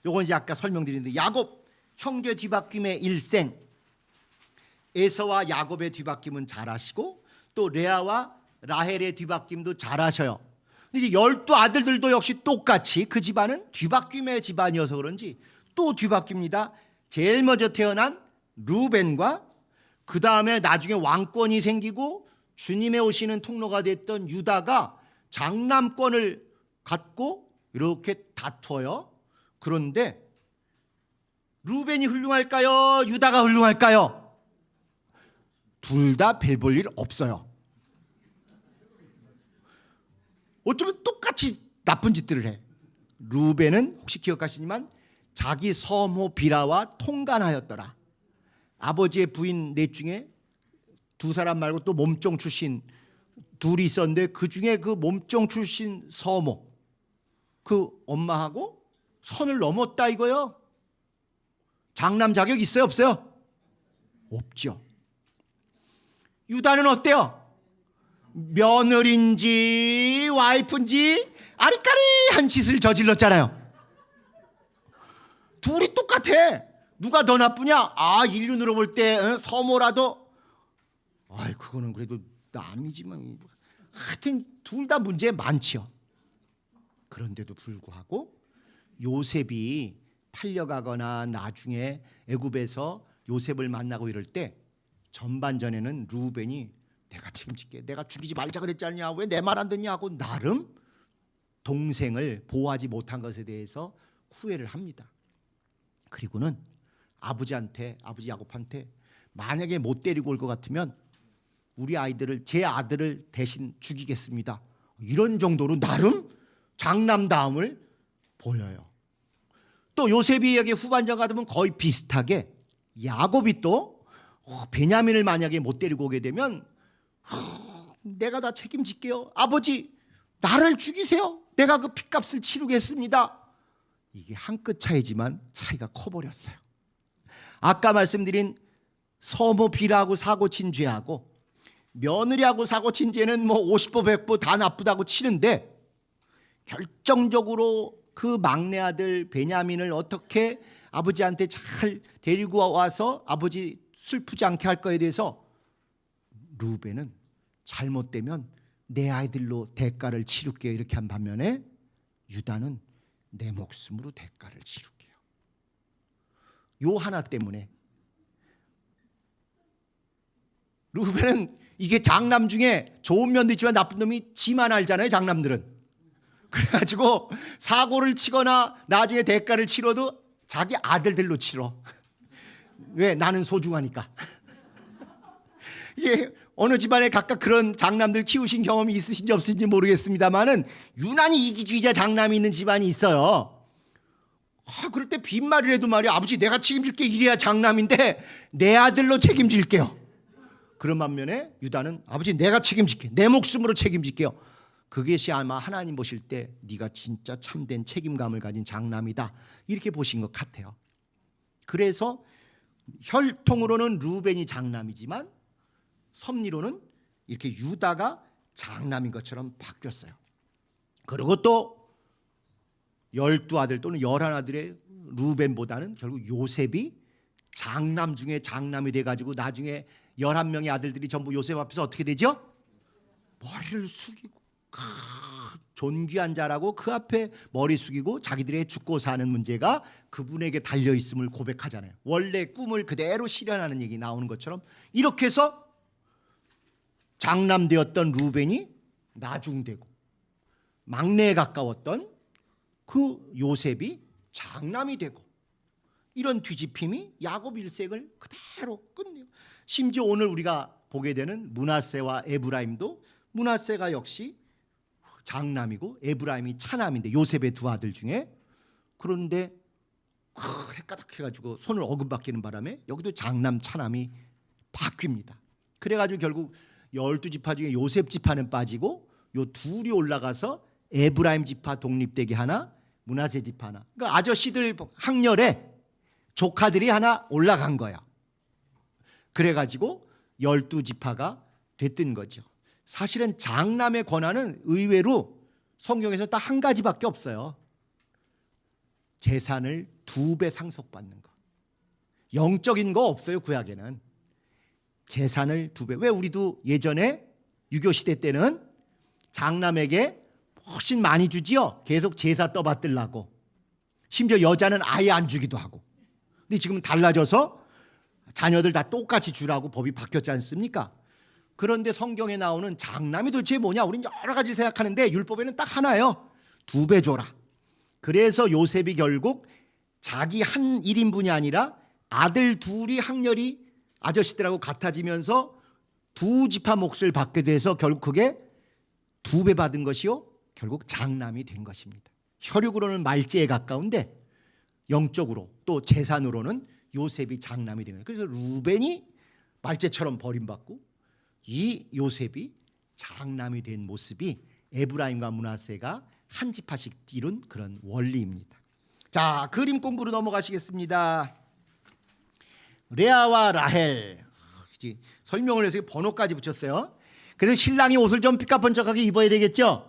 Speaker 1: 요건 이제 아까 설명드렸는데 야곱 형제 뒤바뀜의 일생 에서와 야곱의 뒤바뀜은 잘 아시고 또 레아와 라헬의 뒤바뀜도 잘 아셔요. 이제 12아들들도 역시 똑같이 그 집안은 뒤바뀜의 집안이어서 그런지 또 뒤바뀝니다. 제일 먼저 태어난 루벤과 그 다음에 나중에 왕권이 생기고 주님의 오시는 통로가 됐던 유다가 장남권을 갖고 이렇게 다투어요. 그런데 루벤이 훌륭할까요? 유다가 훌륭할까요? 둘 다 별 볼 일 없어요. 어쩌면 똑같이 나쁜 짓들을 해. 루벤은 혹시 기억하시지만 자기 서모 비라와 통간하였더라. 아버지의 부인 넷 중에 두 사람 말고 또 몸종 출신 둘이 있었는데 그 중에 그 몸종 출신 서모 그 엄마하고 선을 넘었다 이거요. 장남 자격 있어요 없어요? 없죠. 유다는 어때요? 며느리인지 와이프인지 아리까리한 짓을 저질렀잖아요. 둘이 똑같아. 누가 더 나쁘냐? 인륜으로 볼 때 서모라도 그거는 그래도 남이지만 하여튼 둘 다 문제 많지요. 그런데도 불구하고 요셉이 팔려가거나 나중에 애굽에서 요셉을 만나고 이럴 때 전반전에는 루벤이 내가 책임질게, 내가 죽이지 말자 그랬지 않냐, 왜 내 말 안 듣냐 하고 나름 동생을 보호하지 못한 것에 대해서 후회를 합니다. 그리고는 아버지 야곱한테 만약에 못 데리고 올 것 같으면 우리 아이들을, 제 아들을 대신 죽이겠습니다, 이런 정도로 나름 장남다움을 보여요. 또 요셉이 여기 후반전 가면 거의 비슷하게 야곱이 또 베냐민을 만약에 못 데리고 오게 되면 내가 다 책임질게요, 아버지 나를 죽이세요, 내가 그 핏값을 치르겠습니다. 이게 한 끗 차이지만 차이가 커버렸어요. 아까 말씀드린 서모 비라고 사고친 죄하고 며느리하고 사고친 죄는 뭐 50보 100보 다 나쁘다고 치는데 결정적으로 그 막내 아들 베냐민을 어떻게 아버지한테 잘 데리고 와서 아버지 슬프지 않게 할 거에 대해서 루벤은 잘못되면 내 아이들로 대가를 치를게요 이렇게 한 반면에 유다는 내 목숨으로 대가를 치를게요. 요 하나 때문에 루벤은 이게 장남 중에 좋은 면도 있지만 나쁜 놈이 지만 알잖아요, 장남들은. 그래가지고 사고를 치거나 나중에 대가를 치러도 자기 아들들로 치러. 왜? 나는 소중하니까. 이게 어느 집안에 각각 그런 장남들 키우신 경험이 있으신지 없으신지 모르겠습니다만은 유난히 이기주의자 장남이 있는 집안이 있어요. 그럴 때 빈말을 해도 말이야, 아버지 내가 책임질게, 이래야 장남인데 내 아들로 책임질게요. 그런 반면에 유다는 아버지 내가 책임질게, 내 목숨으로 책임질게요. 그것이 아마 하나님 보실 때 네가 진짜 참된 책임감을 가진 장남이다 이렇게 보신 것 같아요. 그래서 혈통으로는 루벤이 장남이지만 섭리로는 이렇게 유다가 장남인 것처럼 바뀌었어요. 그리고 또 12아들 또는 11아들의 루벤보다는 결국 요셉이 장남 중에 장남이 돼가지고 나중에 11명의 아들들이 전부 요셉 앞에서 어떻게 되죠? 머리를 숙이고 존귀한 자라고 그 앞에 머리 숙이고 자기들의 죽고 사는 문제가 그분에게 달려있음을 고백하잖아요. 원래 꿈을 그대로 실현하는 얘기 나오는 것처럼 이렇게 해서 장남되었던 루벤이 나중되고 막내에 가까웠던 그 요셉이 장남이 되고 이런 뒤집힘이 야곱 일생을 그대로 끝내요. 심지어 오늘 우리가 보게 되는 므낫세와 에브라임도 므낫세가 역시 장남이고 에브라임이 차남인데 요셉의 두 아들 중에, 그런데 헷가닥해가지고 손을 어금바뀌는 바람에 여기도 장남 차남이 바뀝니다. 그래가지고 결국 12지파 중에 요셉 지파는 빠지고 요 둘이 올라가서 에브라임 지파 독립되게 하나, 므낫세 지파 하나. 그러니까 아저씨들 학렬에 조카들이 하나 올라간 거야. 그래가지고 12지파가 됐던 거죠. 사실은 장남의 권한은 의외로 성경에서 딱 한 가지밖에 없어요. 재산을 2배 상속받는 거. 영적인 거 없어요, 구약에는. 재산을 2배. 왜 우리도 예전에 유교 시대 때는 장남에게 훨씬 많이 주지요. 계속 제사 떠받들라고. 심지어 여자는 아예 안 주기도 하고. 근데 지금은 달라져서 자녀들 다 똑같이 주라고 법이 바뀌었지 않습니까? 그런데 성경에 나오는 장남이 도대체 뭐냐? 우리는 여러 가지 생각하는데 율법에는 딱 하나예요. 2배 줘라. 그래서 요셉이 결국 자기 한 1인분이 아니라 아들 둘이 학렬이 아저씨들하고 같아지면서 2지파 몫을 받게 돼서 결국 그게 2배 받은 것이요, 결국 장남이 된 것입니다. 혈육으로는 말제에 가까운데 영적으로 또 재산으로는 요셉이 장남이 된 거예요. 그래서 루벤이 말제처럼 버림받고 이 요셉이 장남이 된 모습이 에브라임과 므낫세가 한 지파씩 이룬 그런 원리입니다. 자, 그림 공부로 넘어가시겠습니다. 레아와 라헬, 설명을 해서 번호까지 붙였어요. 그래서 신랑이 옷을 좀 삐까번쩍하게 입어야 되겠죠.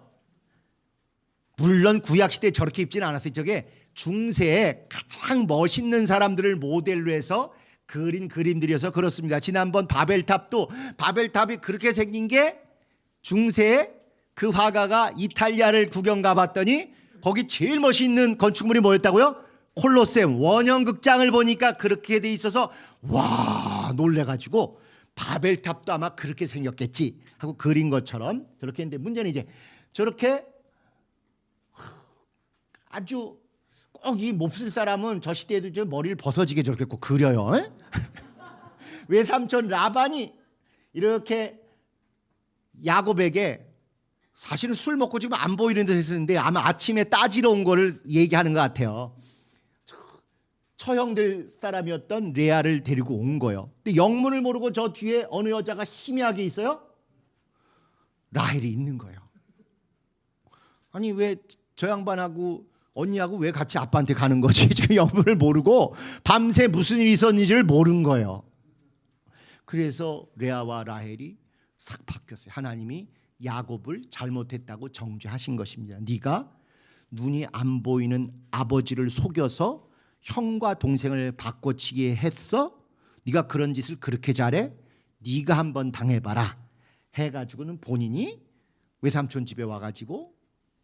Speaker 1: 물론 구약시대에 저렇게 입지는 않았어요. 저게 중세에 가장 멋있는 사람들을 모델로 해서 그린 그림들이어서 그렇습니다. 지난번 바벨탑도 바벨탑이 그렇게 생긴 게 중세에 그 화가가 이탈리아를 구경 가봤더니 거기 제일 멋있는 건축물이 뭐였다고요? 콜로세움, 원형극장을 보니까 그렇게 돼 있어서 와 놀래가지고 바벨탑도 아마 그렇게 생겼겠지 하고 그린 것처럼 저렇게 했는데, 문제는 이제 저렇게 아주 꼭 이 몹쓸 사람은 저 시대에도 저 머리를 벗어지게 저렇게 꼭 그려요. 외삼촌 라반이 이렇게 야곱에게 사실은 술 먹고 지금 안 보이는 듯 했었는데 아마 아침에 따지러 온 거를 얘기하는 것 같아요. 처형될 사람이었던 레아를 데리고 온 거예요. 근데 영문을 모르고 저 뒤에 어느 여자가 희미하게 있어요? 라헬이 있는 거예요. 아니 왜 저 양반하고 언니하고 왜 같이 아빠한테 가는 거지? 지금 영문을 모르고 밤새 무슨 일이 있었는지를 모르는 거예요. 그래서 레아와 라헬이 싹 바뀌었어요. 하나님이 야곱을 잘못했다고 정죄하신 것입니다. 네가 눈이 안 보이는 아버지를 속여서 형과 동생을 바꿔치게 했어? 네가 그런 짓을 그렇게 잘해? 네가 한번 당해봐라 해가지고는 본인이 외삼촌 집에 와가지고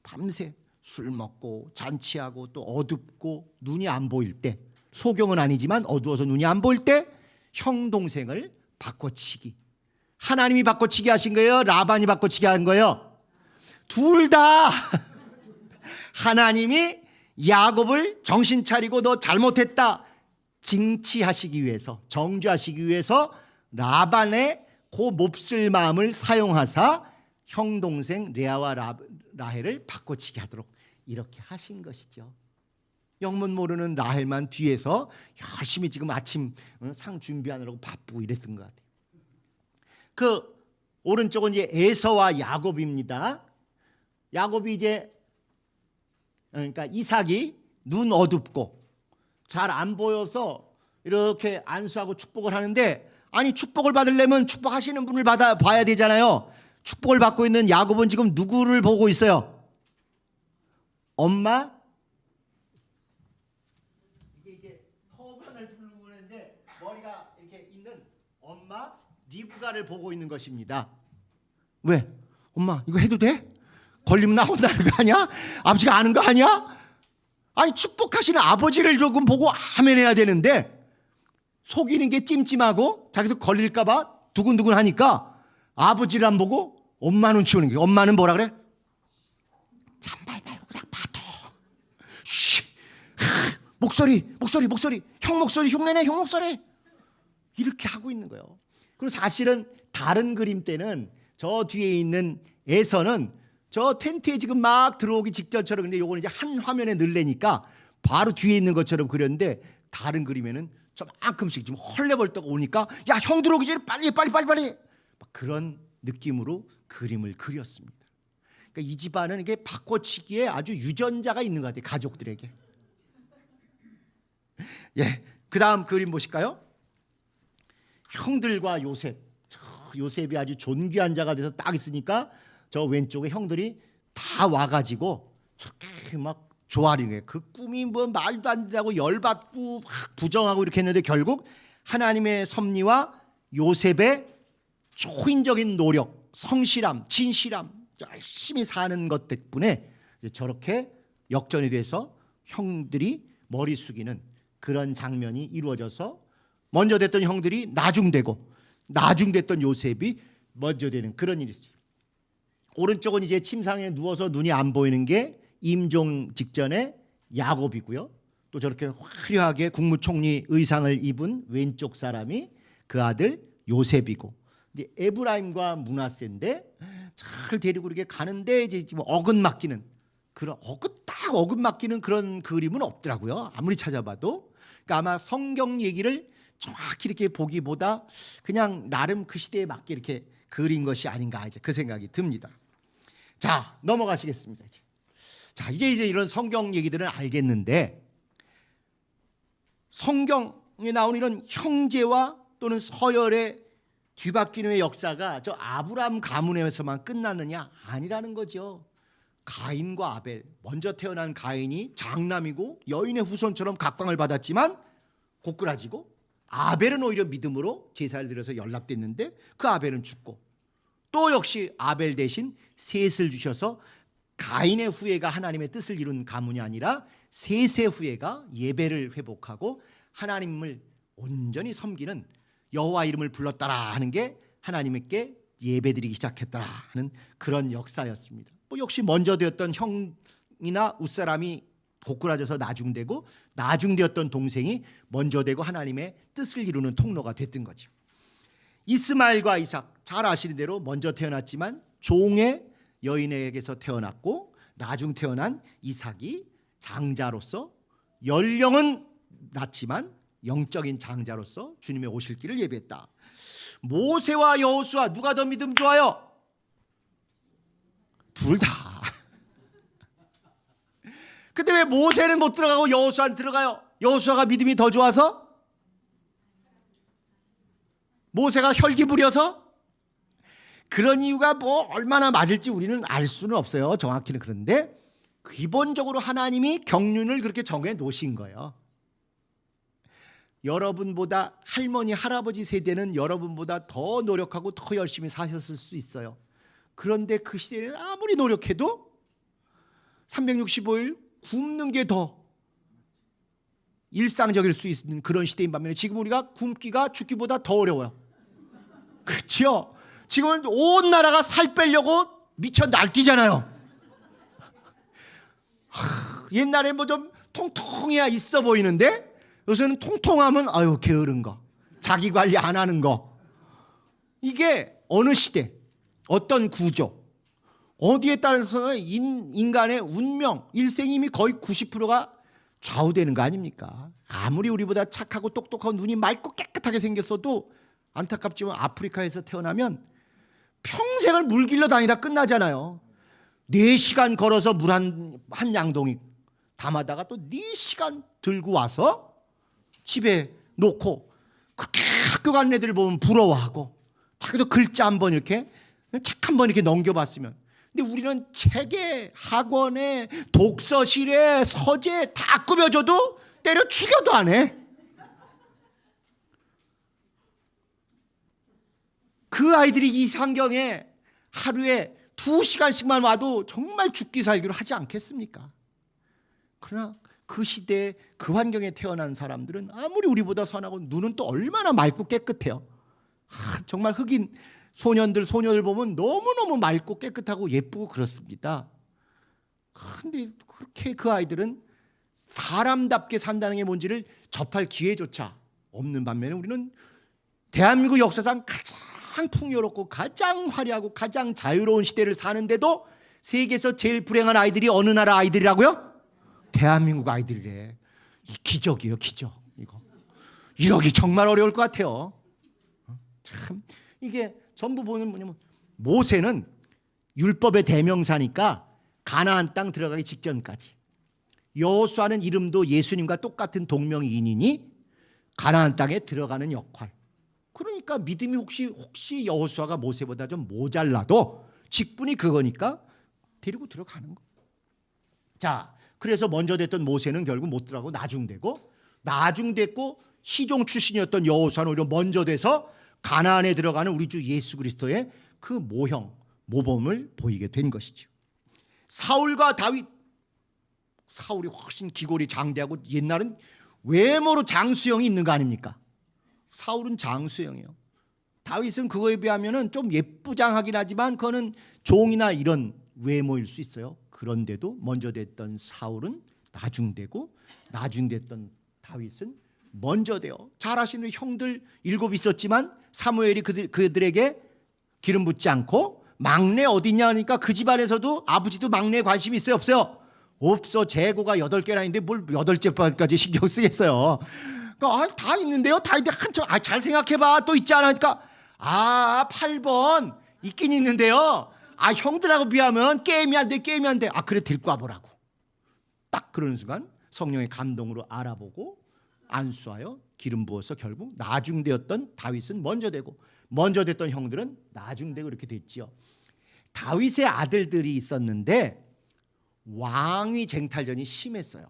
Speaker 1: 밤새 술 먹고 잔치하고 또 어둡고 눈이 안 보일 때, 소경은 아니지만 어두워서 눈이 안 보일 때 형 동생을 바꿔치기. 하나님이 바꿔치기 하신 거예요? 라반이 바꿔치기 한 거예요? 둘 다. 하나님이 야곱을 정신 차리고 너 잘못했다 징치하시기 위해서, 정죄하시기 위해서 라반의 그 몹쓸 마음을 사용하사 형 동생 레아와 라헬을 바꿔치기 하도록 이렇게 하신 것이죠. 영문 모르는 라헬만 뒤에서 열심히 지금 아침 상 준비하느라고 바쁘고 이랬던 것 같아요. 그 오른쪽은 이제 에서와 야곱입니다. 야곱이 이제 그러니까 이삭이 눈 어둡고 잘 안 보여서 이렇게 안수하고 축복을 하는데, 아니 축복을 받으려면 축복하시는 분을 봐야 되잖아요. 축복을 받고 있는 야곱은 지금 누구를 보고 있어요? 엄마, 이게 이제 터번을 두르고 있는데 머리가 이렇게 있는 엄마 리브가를 보고 있는 것입니다. 왜? 엄마 이거 해도 돼? 걸리면 나온다는 거 아니야? 아버지가 아는 거 아니야? 아니 축복하시는 아버지를 조금 보고 아멘 해야 되는데 속이는 게 찜찜하고 자기도 걸릴까 봐 두근두근 하니까 아버지를 안 보고 엄마 눈치 보는 게, 엄마는 뭐라 그래? 잔말 말고 그냥 봐도 목소리 형 목소리 흉내내, 형 목소리 이렇게 하고 있는 거예요. 그리고 사실은 다른 그림 때는 저 뒤에 있는 에서는 저 텐트에 지금 막 들어오기 직전처럼, 근데 요거는 이제 한 화면에 넣으려니까 바로 뒤에 있는 것처럼 그렸는데, 다른 그림에는 저만큼씩 좀 헐레벌떡 오니까 야 형 들어오기 전에 빨리 막 그런 느낌으로 그림을 그렸습니다. 그러니까 이 집안은 이게 바꿔치기에 아주 유전자가 있는 것 같아요, 가족들에게. 예, 그 다음 그림 보실까요? 형들과 요셉. 요셉이 아주 존귀한 자가 돼서 딱 있으니까 저 왼쪽에 형들이 다 와가지고 저렇게 막 조아리는 거예요. 그 꿈이 뭐 말도 안 된다고 열받고 막 부정하고 이렇게 했는데 결국 하나님의 섭리와 요셉의 초인적인 노력, 성실함, 진실함, 열심히 사는 것 덕분에 저렇게 역전이 돼서 형들이 머리 숙이는 그런 장면이 이루어져서 먼저 됐던 형들이 나중되고 나중됐던 요셉이 먼저 되는 그런 일이 있어요. 오른쪽은 이제 침상에 누워서 눈이 안 보이는 게 임종 직전에 야곱이고요. 또 저렇게 화려하게 국무총리 의상을 입은 왼쪽 사람이 그 아들 요셉이고, 이제 에브라임과 므낫세인데 잘 데리고 이렇게 가는데 이제 어긋 맡기는 그런 딱 어긋 맡기는 그런 그림은 없더라고요. 아무리 찾아봐도. 그러니까 아마 성경 얘기를 정확히 이렇게 보기보다 그냥 나름 그 시대에 맞게 이렇게 그린 것이 아닌가 이제 그 생각이 듭니다. 자, 넘어가시겠습니다. 이제 이런 성경 얘기들은 알겠는데, 성경에 나오는 이런 형제와 또는 서열의 뒤바뀌는 역사가 저 아브라함 가문에서만 끝났느냐? 아니라는 거죠. 가인과 아벨, 먼저 태어난 가인이 장남이고 여인의 후손처럼 각광을 받았지만 고꾸라지고, 아벨은 오히려 믿음으로 제사를 드려서 연락됐는데 그 아벨은 죽고, 또 역시 아벨 대신 셋을 주셔서 가인의 후예가 하나님의 뜻을 이룬 가문이 아니라 셋의 후예가 예배를 회복하고 하나님을 온전히 섬기는 여호와 이름을 불렀다라 하는 게 하나님께 예배드리기 시작했더라 하는 그런 역사였습니다. 역시 먼저 되었던 형이나 웃사람이 고꾸라져서 나중되고, 나중되었던 동생이 먼저 되고 하나님의 뜻을 이루는 통로가 됐던 거죠. 이스마엘과 이삭, 잘 아시는 대로 먼저 태어났지만 종의 여인에게서 태어났고, 나중 태어난 이삭이 장자로서 연령은 낮지만 영적인 장자로서 주님의 오실 길을 예비했다. 모세와 여호수아 누가 더 믿음 좋아요? 둘 다. 근데 왜 모세는 못 들어가고 여호수아는 들어가요? 여호수아가 믿음이 더 좋아서? 모세가 혈기 부려서? 그런 이유가 얼마나 맞을지 우리는 알 수는 없어요. 정확히는. 그런데 기본적으로 하나님이 경륜을 그렇게 정해 놓으신 거예요. 여러분보다 할머니 할아버지 세대는 여러분보다 더 노력하고 더 열심히 사셨을 수 있어요. 그런데 그 시대는 아무리 노력해도 365일 굶는 게 더 일상적일 수 있는 그런 시대인 반면에 지금 우리가 굶기가 죽기보다 더 어려워요. 그렇죠? 지금은 온 나라가 살 빼려고 미쳐 날뛰잖아요. 옛날에 좀 통통해야 있어 보이는데 요새는 통통하면 아유 게으른 거, 자기 관리 안 하는 거. 이게 어느 시대, 어떤 구조, 어디에 따라서 인간의 운명, 일생이 이미 거의 90%가 좌우되는 거 아닙니까? 아무리 우리보다 착하고 똑똑하고 눈이 맑고 깨끗하게 생겼어도 안타깝지만 아프리카에서 태어나면 평생을 물 길러 다니다 끝나잖아요. 4시간 걸어서 물 한 양동이 담아다가 또 4시간 들고 와서 집에 놓고 그렇게 학교 간 애들 보면 부러워하고, 자기도 글자 한번 이렇게 책 한번 이렇게 넘겨봤으면. 근데 우리는 책에, 학원에, 독서실에, 서재에 다 꾸며줘도 때려 죽여도 안 해. 그 아이들이 이 환경에 하루에 2시간씩만 와도 정말 죽기 살기로 하지 않겠습니까? 그러나 그 시대에 그 환경에 태어난 사람들은 아무리 우리보다 선하고 눈은 또 얼마나 맑고 깨끗해요. 정말 흑인 소녀들 보면 너무너무 맑고 깨끗하고 예쁘고 그렇습니다. 그런데 그렇게 그 아이들은 사람답게 산다는 게 뭔지를 접할 기회조차 없는 반면에 우리는 대한민국 역사상 가장 풍요롭고 가장 화려하고 가장 자유로운 시대를 사는데도 세계에서 제일 불행한 아이들이 어느 나라 아이들이라고요? 대한민국 아이들이래. 이 기적이에요, 기적. 이거 이러기 정말 어려울 것 같아요. 참 이게 전부 보면 뭐냐면 모세는 율법의 대명사니까 가나안 땅 들어가기 직전까지, 여호수아는 이름도 예수님과 똑같은 동명이인이니 가나안 땅에 들어가는 역할. 그러니까 믿음이 혹시 여호수아가 모세보다 좀 모자라도 직분이 그거니까 데리고 들어가는 거. 자, 그래서 먼저 됐던 모세는 결국 못 들어가고 나중됐고 시종 출신이었던 여호수아는 오히려 먼저 돼서 가나안에 들어가는 우리 주 예수 그리스도의 그 모형, 모범을 보이게 된 것이죠. 사울과 다윗, 사울이 훨씬 기골이 장대하고 옛날은 외모로 장수형이 있는 거 아닙니까? 사울은 장수형이에요. 다윗은 그거에 비하면 좀 예쁘장하긴 하지만 그거는 종이나 이런 외모일 수 있어요. 그런데도 먼저 됐던 사울은 나중되고 나중됐던 다윗은 먼저 돼요. 잘하시는 형들 7 있었지만 사무엘이 그들에게 기름 붓지 않고 막내 어디냐 하니까 그 집안에서도 아버지도 막내에 관심이 있어요? 없어요? 없어. 재고가 8개나 있는데 뭘 8개까지 신경 쓰겠어요. 그러니까 다 있는데요. 다 있는데 한참 잘 생각해봐. 또 있지 않으니까 8번 있긴 있는데요. 형들하고 비하면 게임이 안 돼. 그래 데리고 와보라고. 딱 그러는 순간 성령의 감동으로 알아보고 안수하여 기름 부어서 결국 나중되었던 다윗은 먼저 되고 먼저 됐던 형들은 나중되고 이렇게 됐지요. 다윗의 아들들이 있었는데 왕위 쟁탈전이 심했어요.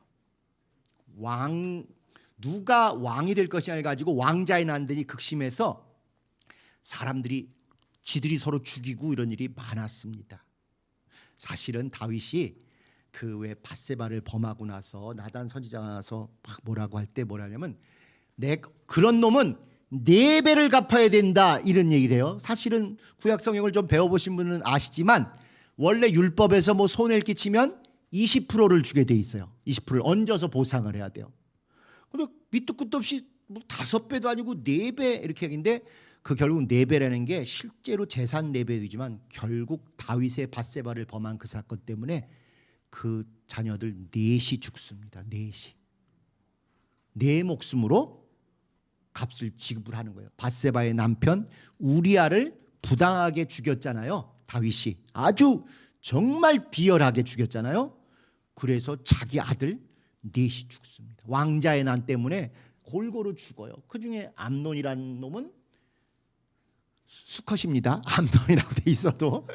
Speaker 1: 누가 왕이 될 것이냐 가지고 왕자의 난전이 극심해서 사람들이 지들이 서로 죽이고 이런 일이 많았습니다. 사실은 다윗이 그 왜 밧세바를 범하고 나서 나단 선지자가 나서 막 뭐라고 할 때 뭐라냐면 그런 놈은 4배를 갚아야 된다 이런 얘기를 해요. 사실은 구약 성경을 좀 배워보신 분은 아시지만 원래 율법에서 뭐 손해를 끼치면 20%를 주게 돼 있어요. 20%를 얹어서 보상을 해야 돼요. 근데 밑도 끝도 없이 뭐 5배도 아니고 4배 이렇게 얘기인데 그 결국 4배라는 게 실제로 재산 4배이지만 결국 다윗의 밧세바를 범한 그 사건 때문에 그 자녀들 4이 죽습니다. 4이. 내 목숨으로 값을 지급을 하는 거예요. 밧세바의 남편 우리아를 부당하게 죽였잖아요. 다윗이 아주 정말 비열하게 죽였잖아요. 그래서 자기 아들 4이 죽습니다. 왕자의 난 때문에 골고루 죽어요. 그중에 암논이라는 놈은 수컷입니다. 암논이라고 돼 있어도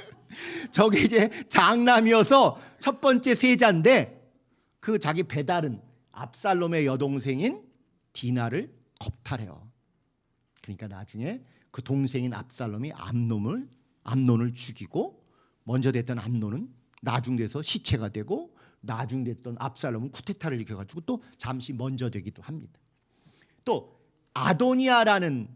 Speaker 1: 저게 이제 장남이어서 첫 번째 세자인데 그 자기 배달은 압살롬의 여동생인 디나를 겁탈해요. 그러니까 나중에 그 동생인 압살롬이 암논을 죽이고 먼저 됐던 암논은 나중돼서 시체가 되고 나중됐던 압살롬은 쿠데타를 일으켜가지고 또 잠시 먼저 되기도 합니다. 또 아도니아라는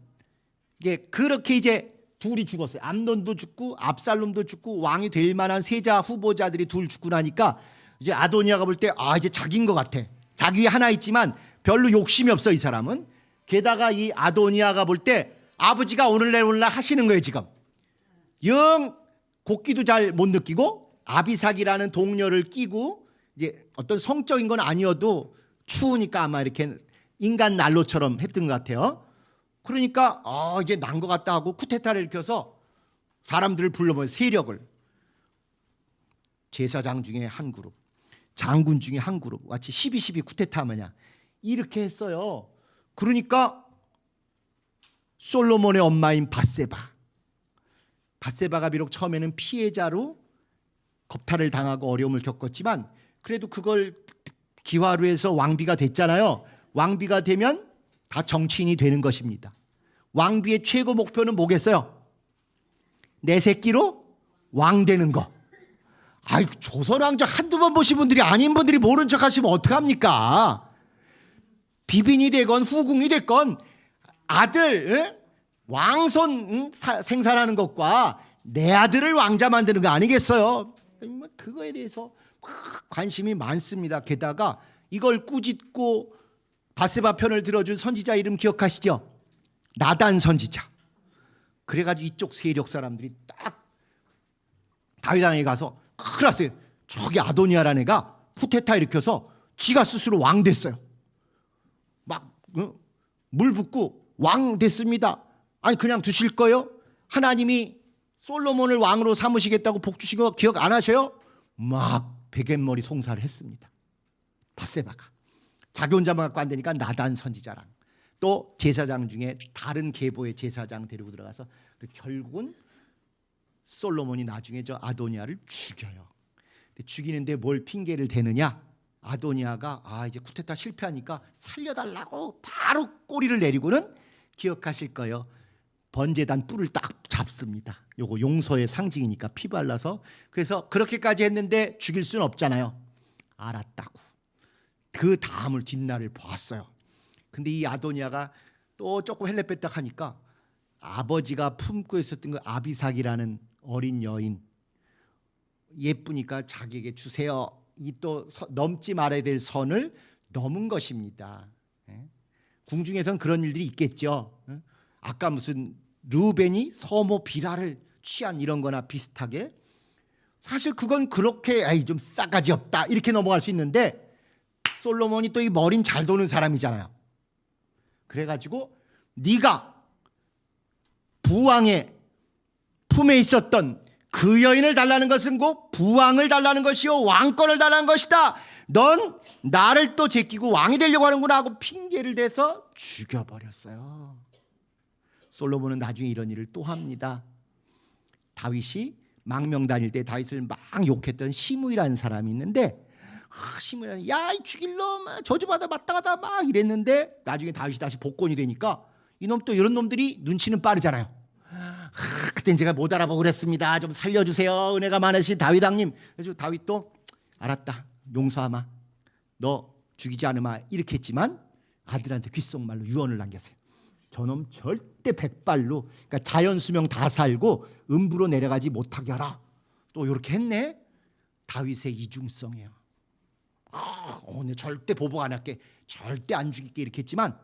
Speaker 1: 게 그렇게 이제 둘이 죽었어요. 암논도 죽고 압살롬도 죽고 왕이 될 만한 세자 후보자들이 둘 죽고 나니까 이제 아도니아가 볼 때 이제 자기인 것 같아. 자기 하나 있지만 별로 욕심이 없어 이 사람은. 게다가 이 아도니아가 볼 때 아버지가 오늘날 하시는 거예요 지금. 영 곡기도 잘 못 느끼고 아비삭이라는 동료를 끼고 이제 어떤 성적인 건 아니어도 추우니까 아마 이렇게 인간 난로처럼 했던 것 같아요. 그러니까 이제 난 것 같다 하고 쿠데타를 일으켜서 사람들을 불러모은 세력을 제사장 중에 한 그룹, 장군 중에 한 그룹 같이 12 쿠데타 하느냐 이렇게 했어요. 그러니까 솔로몬의 엄마인 밧세바가 비록 처음에는 피해자로 겁탈을 당하고 어려움을 겪었지만 그래도 그걸 기화로 해서 왕비가 됐잖아요. 왕비가 되면 다 정치인이 되는 것입니다. 왕비의 최고 목표는 뭐겠어요? 내 새끼로 왕 되는 거. 조선왕조 한두 번 보신 분들이 아닌 분들이 모른 척 하시면 어떡합니까? 비빈이 되건 후궁이 됐건 아들 왕손 생산하는 것과 내 아들을 왕자 만드는 거 아니겠어요? 그거에 대해서 관심이 많습니다. 게다가 이걸 꾸짖고 밧세바 편을 들어준 선지자 이름 기억하시죠? 나단 선지자. 그래가지고 이쪽 세력 사람들이 딱 다윗왕에 가서 큰일 났어요. 저기 아도니아라는 애가 쿠데타 일으켜서 지가 스스로 왕 됐어요. 막 물 붓고 왕 됐습니다. 그냥 두실 거요? 하나님이 솔로몬을 왕으로 삼으시겠다고 복 주신 거 기억 안 하셔요? 막 베갯머리 송사를 했습니다. 밧세바가 자기 혼자만 갖고 안 되니까 나단 선지자랑 또 제사장 중에 다른 계보의 제사장 데리고 들어가서 결국은 솔로몬이 나중에 저 아도니아를 죽여요. 근데 죽이는데 뭘 핑계를 대느냐? 아도니아가 이제 쿠데타 실패하니까 살려달라고 바로 꼬리를 내리고는 기억하실 거예요. 번제단 뿔을 딱 잡습니다. 요거 용서의 상징이니까 피 발라서. 그래서 그렇게까지 했는데 죽일 수는 없잖아요. 알았다고. 그 다음을 뒷날을 보았어요. 근데 이 아도니아가 또 조금 헬레빼딱 하니까 아버지가 품고 있었던 그 아비삭이라는 어린 여인, 예쁘니까 자기에게 주세요. 이 또 넘지 말아야 될 선을 넘은 것입니다. 궁중에선 그런 일들이 있겠죠. 아까 무슨 르우벤이 서모 비라를 취한 이런 거나 비슷하게, 사실 그건 그렇게 좀 싸가지 없다 이렇게 넘어갈 수 있는데, 솔로몬이 또 이 머린 잘 도는 사람이잖아요. 그래가지고 네가 부왕의 품에 있었던 그 여인을 달라는 것은 곧 부왕을 달라는 것이요 왕권을 달라는 것이다. 넌 나를 또 제끼고 왕이 되려고 하는구나 하고 핑계를 대서 죽여버렸어요. 솔로몬은 나중에 이런 일을 또 합니다. 다윗이 망명 다닐 때 다윗을 막 욕했던 시므이라는 사람이 있는데, 시므이라는 야이 죽일 놈 저주받아 마땅하다 막 이랬는데, 나중에 다윗이 다시 복권이 되니까 이놈 또 이런 놈들이 눈치는 빠르잖아요. 그땐 제가 못 알아보고 그랬습니다. 좀 살려주세요. 은혜가 많으신 다윗 왕님. 그래서 다윗도 알았다. 용서하마. 너 죽이지 않으마. 이렇게 했지만 아들한테 귓속말로 유언을 남겼어요. 저놈 절대 백발로, 그러니까 자연수명 다 살고 음부로 내려가지 못하게 하라. 또 이렇게 했네. 다윗의 이중성이에요. 내 절대 보복 안 할게. 절대 안 죽일게. 이렇게 했지만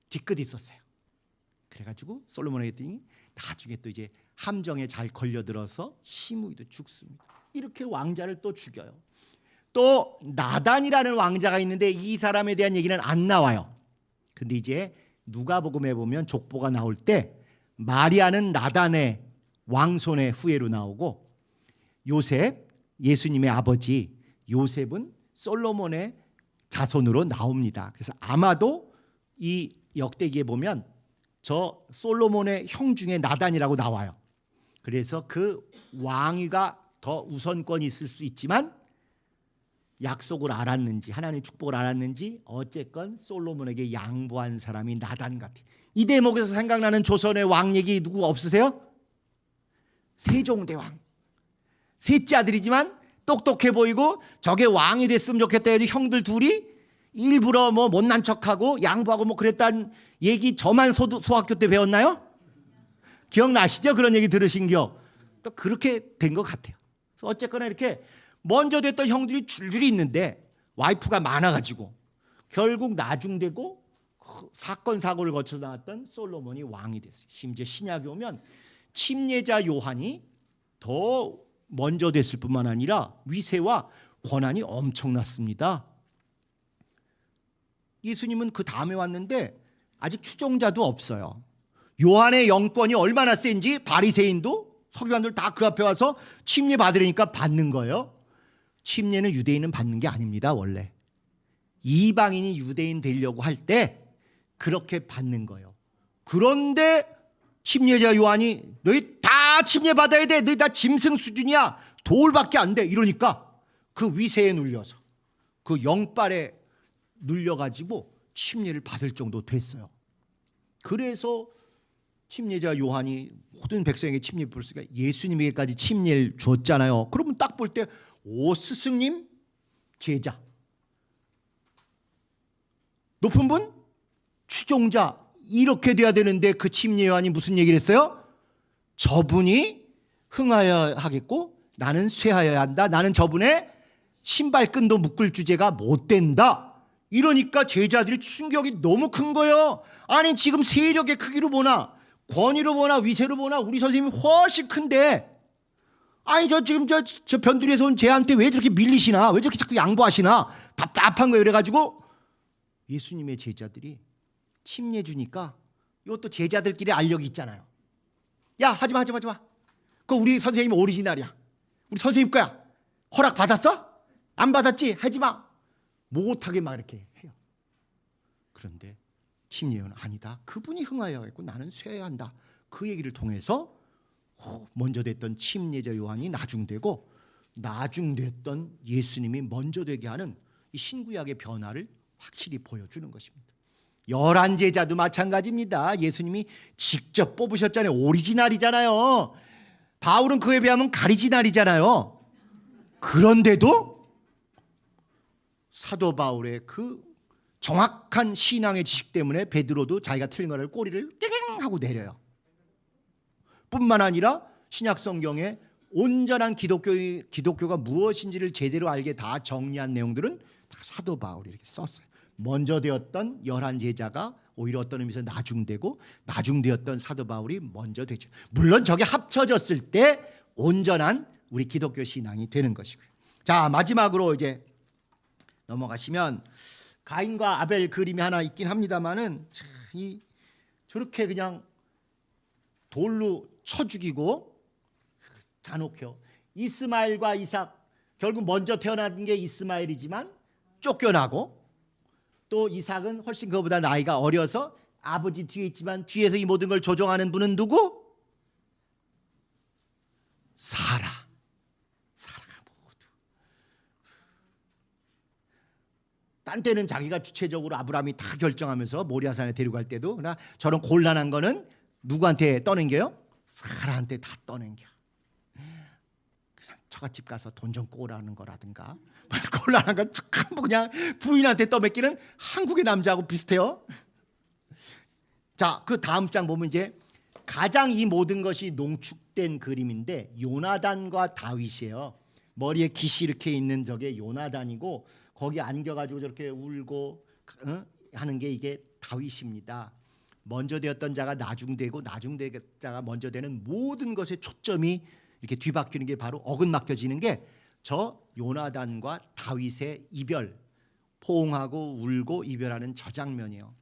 Speaker 1: 뒤끝이 있었어요. 그래가지고 솔로몬에게 했더니 나중에 또 이제 함정에 잘 걸려들어서 시므이도 죽습니다. 이렇게 왕자를 또 죽여요. 또 나단이라는 왕자가 있는데 이 사람에 대한 얘기는 안 나와요. 근데 이제 누가복음에 보면 족보가 나올 때 마리아는 나단의 왕손의 후예로 나오고, 요셉, 예수님의 아버지 요셉은 솔로몬의 자손으로 나옵니다. 그래서 아마도 이 역대기에 보면 저 솔로몬의 형 중에 나단이라고 나와요. 그래서 그 왕위가 더 우선권이 있을 수 있지만 약속을 알았는지 하나님의 축복을 알았는지 어쨌건 솔로몬에게 양보한 사람이 나단 같아. 이 대목에서 생각나는 조선의 왕 얘기 누구 없으세요? 세종대왕. 셋째 아들이지만 똑똑해 보이고 저게 왕이 됐으면 좋겠다 해도 형들 둘이 일부러 뭐 못난 척하고 양보하고 뭐 그랬다는 얘기 저만 소학교 때 배웠나요? 기억나시죠? 그런 얘기 들으신겨? 또 그렇게 된 것 같아요. 그래서 어쨌거나 이렇게 먼저 됐던 형들이 줄줄이 있는데 와이프가 많아가지고 결국 나중되고 사건 사고를 거쳐 나왔던 솔로몬이 왕이 됐어요. 심지어 신약에 오면 침례자 요한이 더 먼저 됐을 뿐만 아니라 위세와 권한이 엄청났습니다. 예수님은 그 다음에 왔는데 아직 추종자도 없어요. 요한의 영권이 얼마나 센지 바리새인도 서기관들 다 그 앞에 와서 침례 받으려니까 받는 거예요. 침례는 유대인은 받는 게 아닙니다. 원래 이방인이 유대인 되려고 할 때 그렇게 받는 거예요. 그런데 침례자 요한이 너희 다 침례 받아야 돼. 너희 다 짐승 수준이야. 돌밖에 안 돼. 이러니까 그 위세에 눌려서 그 영빨에 눌려가지고 침례를 받을 정도 됐어요. 그래서 침례자 요한이 모든 백성에게 침례를 볼 수가, 예수님에게까지 침례를 줬잖아요. 그러면 딱 볼 때 오 스승님 제자, 높은 분 추종자 이렇게 돼야 되는데 그 침례 요한이 무슨 얘기를 했어요? 저분이 흥하여야 하겠고 나는 쇠하여야 한다. 나는 저분의 신발끈도 묶을 주제가 못 된다. 이러니까 제자들이 충격이 너무 큰 거예요. 아니 지금 세력의 크기로 보나 권위로 보나 위세로 보나 우리 선생님이 훨씬 큰데, 아니 저 지금 저 변두리에서 온 쟤한테 왜 저렇게 밀리시나, 왜 저렇게 자꾸 양보하시나, 답답한 거예요. 그래가지고 예수님의 제자들이 침례 주니까 이것도 제자들끼리 알력이 있잖아요. 야 하지마. 그거 우리 선생님 오리지널이야. 우리 선생님 거야. 허락 받았어? 안 받았지? 하지마. 못하게 막 이렇게 해요. 그런데 침례는 아니다. 그분이 흥하여야 했고 나는 쇠해야 한다. 그 얘기를 통해서 먼저 됐던 침례자 요한이 나중되고 나중됐던 예수님이 먼저 되게 하는 이 신구약의 변화를 확실히 보여주는 것입니다. 열한 제자도 마찬가지입니다. 예수님이 직접 뽑으셨잖아요. 오리지널이잖아요. 바울은 그에 비하면 가리지널이잖아요. 그런데도 사도 바울의 그 정확한 신앙의 지식 때문에 베드로도 자기가 틀린 거를 꼬리를 땡 하고 내려요. 뿐만 아니라 신약 성경에 온전한 기독교가 무엇인지를 제대로 알게 다 정리한 내용들은 다 사도 바울이 이렇게 썼어요. 먼저 되었던 열한 제자가 오히려 어떤 의미에서 나중되고, 나중되었던 사도 바울이 먼저 되죠. 물론 저게 합쳐졌을 때 온전한 우리 기독교 신앙이 되는 것이고요. 자, 마지막으로 이제 넘어가시면 가인과 아벨 그림이 하나 있긴 합니다만은 저렇게 그냥 돌로 쳐 죽이고 잔혹해요. 이스마엘과 이삭, 결국 먼저 태어난 게 이스마엘이지만 쫓겨나고, 또 이삭은 훨씬 그보다 나이가 어려서 아버지 뒤에 있지만 뒤에서 이 모든 걸 조종하는 분은 누구? 사라가 모두. 딴 때는 자기가 주체적으로 아브라함이 다 결정하면서 모리아산에 데려갈 때도, 그러나 저런 곤란한 거는 누구한테 떠넘겨요? 사라한테 다 떠넘겨. 그냥 처갓집 가서 돈 좀 꼬라는 거라든가 곤란한 건 전부 그냥 부인한테 떠맡기는 한국의 남자하고 비슷해요. 자, 그 다음 장 보면 이제 가장 이 모든 것이 농축된 그림인데 요나단과 다윗이에요. 머리에 깃이 이렇게 있는 저게 요나단이고, 거기 안겨가지고 저렇게 울고 하는 게 이게 다윗입니다. 먼저 되었던 자가 나중되고 나중된 자가 먼저 되는 모든 것의 초점이 이렇게 뒤바뀌는 게 바로 어긋막혀지는 게 저 요나단과 다윗의 이별, 포옹하고 울고 이별하는 저 장면이에요.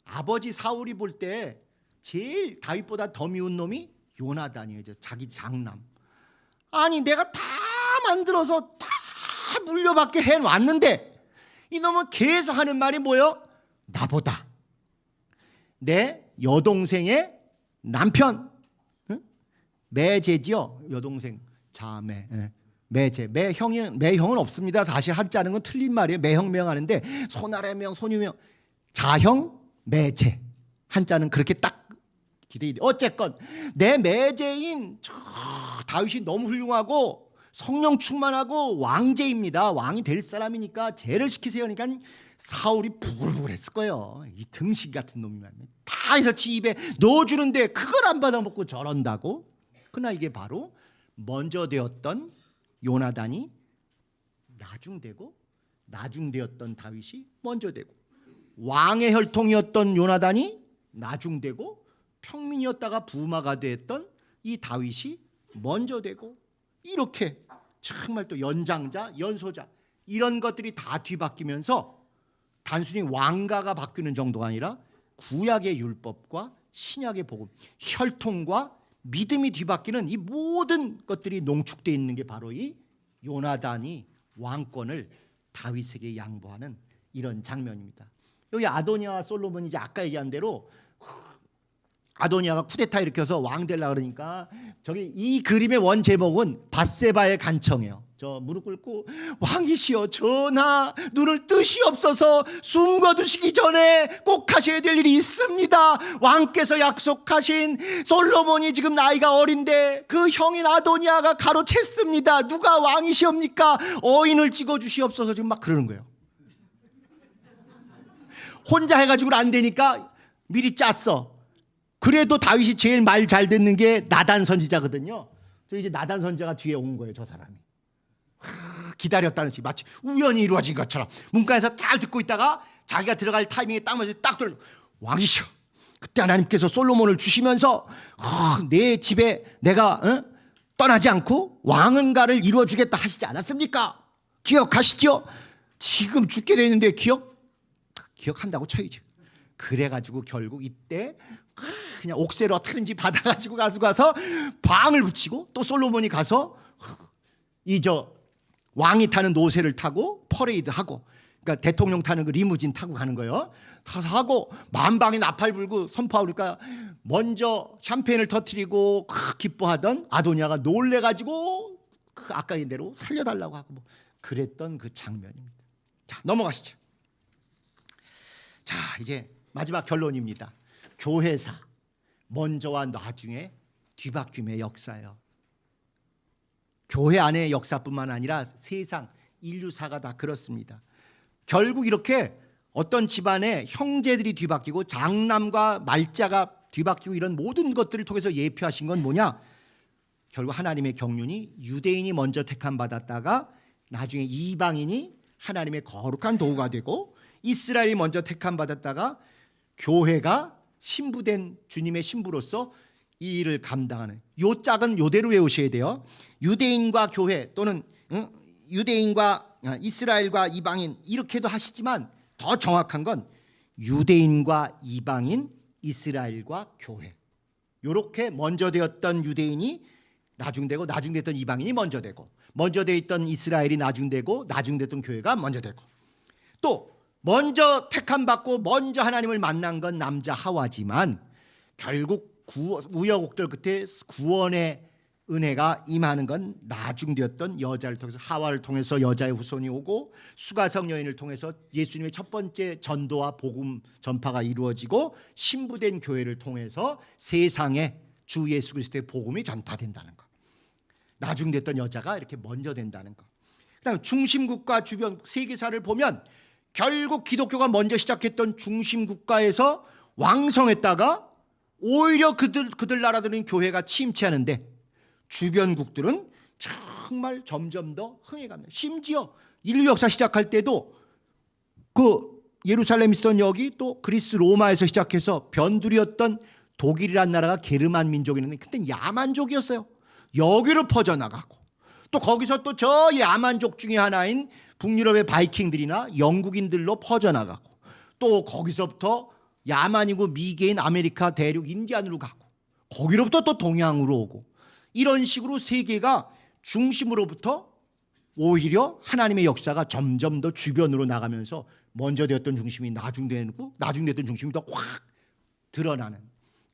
Speaker 1: 아버지 사울이 볼 때 제일 다윗보다 더 미운 놈이 요나단이에요. 자기 장남. 아니 내가 다 만들어서 다 물려받게 해놨는데 이놈은 계속 하는 말이 뭐예요? 나보다 내 여동생의 남편, 매제지요. 여동생 자매, 매제. 매형은 없습니다. 사실 한자는 건 틀린 말이에요. 매형 하는데 손아래 명, 손유명, 자형, 매제. 한자는 그렇게 딱 기대돼. 어쨌건 내 매제인 다윗이 너무 훌륭하고 성령 충만하고 왕제입니다. 왕이 될 사람이니까 제를 시키세요. 그러니까 사울이 부글부글했을 거예요. 이 등신 같은 놈이 다 해서 지 입에 넣어주는데 그걸 안 받아먹고 저런다고. 그러나 이게 바로 먼저 되었던 요나단이 나중되고, 나중되었던 다윗이 먼저 되고, 왕의 혈통이었던 요나단이 나중되고, 평민이었다가 부마가 됐던 이 다윗이 먼저 되고, 이렇게 정말 또 연장자, 연소자 이런 것들이 다 뒤바뀌면서 단순히 왕가가 바뀌는 정도가 아니라 구약의 율법과 신약의 복음, 혈통과 믿음이 뒤바뀌는 이 모든 것들이 농축되어 있는 게 바로 이 요나단이 왕권을 다윗에게 양보하는 이런 장면입니다. 여기 아도니아와 솔로몬이 이제 아까 얘기한 대로 아도니아가 쿠데타 일으켜서 왕 되려고 그러니까 저기 이 그림의 원 제목은 밧세바의 간청이에요. 저 무릎 꿇고 왕이시여 전하 눈을 뜨시옵소서, 숨 거두시기 전에 꼭 하셔야 될 일이 있습니다. 왕께서 약속하신 솔로몬이 지금 나이가 어린데 그 형인 아도니아가 가로챘습니다. 누가 왕이시옵니까? 어인을 찍어주시옵소서. 지금 막 그러는 거예요. 혼자 해가지고는 안 되니까 미리 짰어. 그래도 다윗이 제일 말 잘 듣는 게 나단 선지자거든요. 저 이제 나단 선지자가 뒤에 온 거예요. 저 사람이 기다렸다는 식, 마치 우연히 이루어진 것처럼 문간에서 딱 듣고 있다가 자기가 들어갈 타이밍에 딱 맞춰서 딱 들어. 왕이시여, 그때 하나님께서 솔로몬을 주시면서 내 집에 내가 떠나지 않고 왕은가를 이루어주겠다 하시지 않았습니까? 기억하시죠? 지금 죽게 돼 있는데 기억한다고 쳐야죠. 그래가지고 결국 이때 그냥 옥새로 어떻게든지 받아가지고 가서 방을 붙이고, 또 솔로몬이 가서 왕이 타는 노새를 타고 퍼레이드하고, 그러니까 대통령 타는 그 리무진 타고 가는 거예요. 타서 하고 만방에 나팔 불고 선포하니까 먼저 샴페인을 터뜨리고 기뻐하던 아도니아가 놀래가지고 아까 인 대로 살려달라고 하고 뭐 그랬던 그 장면입니다. 자, 넘어가시죠. 자, 이제 마지막 결론입니다. 교회사 먼저와 나중에 뒤바뀜의 역사예요. 교회 안의 역사뿐만 아니라 세상 인류사가 다 그렇습니다. 결국 이렇게 어떤 집안의 형제들이 뒤바뀌고 장남과 말자가 뒤바뀌고 이런 모든 것들을 통해서 예표하신 건 뭐냐? 결국 하나님의 경륜이 유대인이 먼저 택함 받았다가 나중에 이방인이 하나님의 거룩한 도구가 되고, 이스라엘이 먼저 택함 받았다가 교회가 신부된 주님의 신부로서 이 일을 감당하는, 요 짝은 요대로 외우셔야 돼요. 유대인과 교회 또는 유대인과 이스라엘과 이방인 이렇게도 하시지만 더 정확한 건 유대인과 이방인, 이스라엘과 교회, 이렇게 먼저 되었던 유대인이 나중되고 나중됐던 이방인이 먼저 되고, 먼저 돼 있던 이스라엘이 나중되고 나중됐던 교회가 먼저 되고, 또 먼저 택함 받고 먼저 하나님을 만난 건 남자 하와지만 결국 우여곡절 끝에 구원의 은혜가 임하는 건 나중되었던 여자를 통해서, 하와를 통해서 여자의 후손이 오고 수가성 여인을 통해서 예수님의 첫 번째 전도와 복음 전파가 이루어지고 신부된 교회를 통해서 세상에 주 예수 그리스도의 복음이 전파된다는 것. 나중됐던 여자가 이렇게 먼저 된다는 것. 그다음 중심국가 주변 세계사를 보면 결국 기독교가 먼저 시작했던 중심국가에서 왕성했다가 오히려 그들 나라들은 교회가 침체하는데 주변국들은 정말 점점 더 흥해갑니다. 심지어 인류 역사 시작할 때도 그 예루살렘 있었던 여기, 또 그리스 로마에서 시작해서 변두리였던 독일이란 나라가 게르만 민족이 있는데 그때는 야만족이었어요. 여기로 퍼져나가고, 또 거기서 또 저 야만족 중에 하나인 북유럽의 바이킹들이나 영국인들로 퍼져나가고, 또 거기서부터 야만이고 미개인 아메리카 대륙 인디안으로 가고, 거기로부터 또 동양으로 오고, 이런 식으로 세계가 중심으로부터 오히려 하나님의 역사가 점점 더 주변으로 나가면서 먼저 되었던 중심이 나중되고 나중됐던 중심이 더 확 드러나는,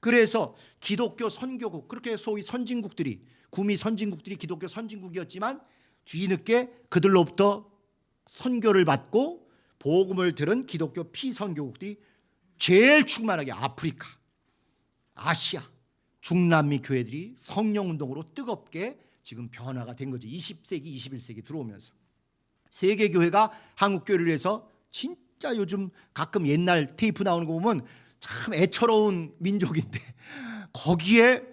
Speaker 1: 그래서 기독교 선교국, 그렇게 소위 선진국들이, 구미 선진국들이 기독교 선진국이었지만 뒤늦게 그들로부터 선교를 받고 복음을 들은 기독교 피선교국들이 제일 충만하게 아프리카, 아시아, 중남미 교회들이 성령운동으로 뜨겁게 지금 변화가 된 거죠. 20세기, 21세기 들어오면서 세계교회가 한국교회를 위해서 진짜 요즘 가끔 옛날 테이프 나오는 거 보면 참 애처로운 민족인데 거기에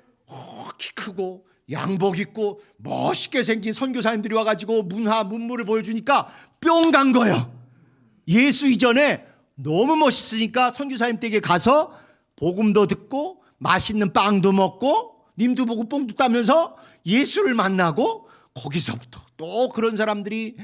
Speaker 1: 키 크고 양복 입고 멋있게 생긴 선교사님들이 와가지고 문물을 보여주니까 뿅 간 거예요. 예수 이전에 너무 멋있으니까 선교사님 댁에 가서 복음도 듣고 맛있는 빵도 먹고 님도 보고 뽕도 따면서 예수를 만나고, 거기서부터 또 그런 사람들이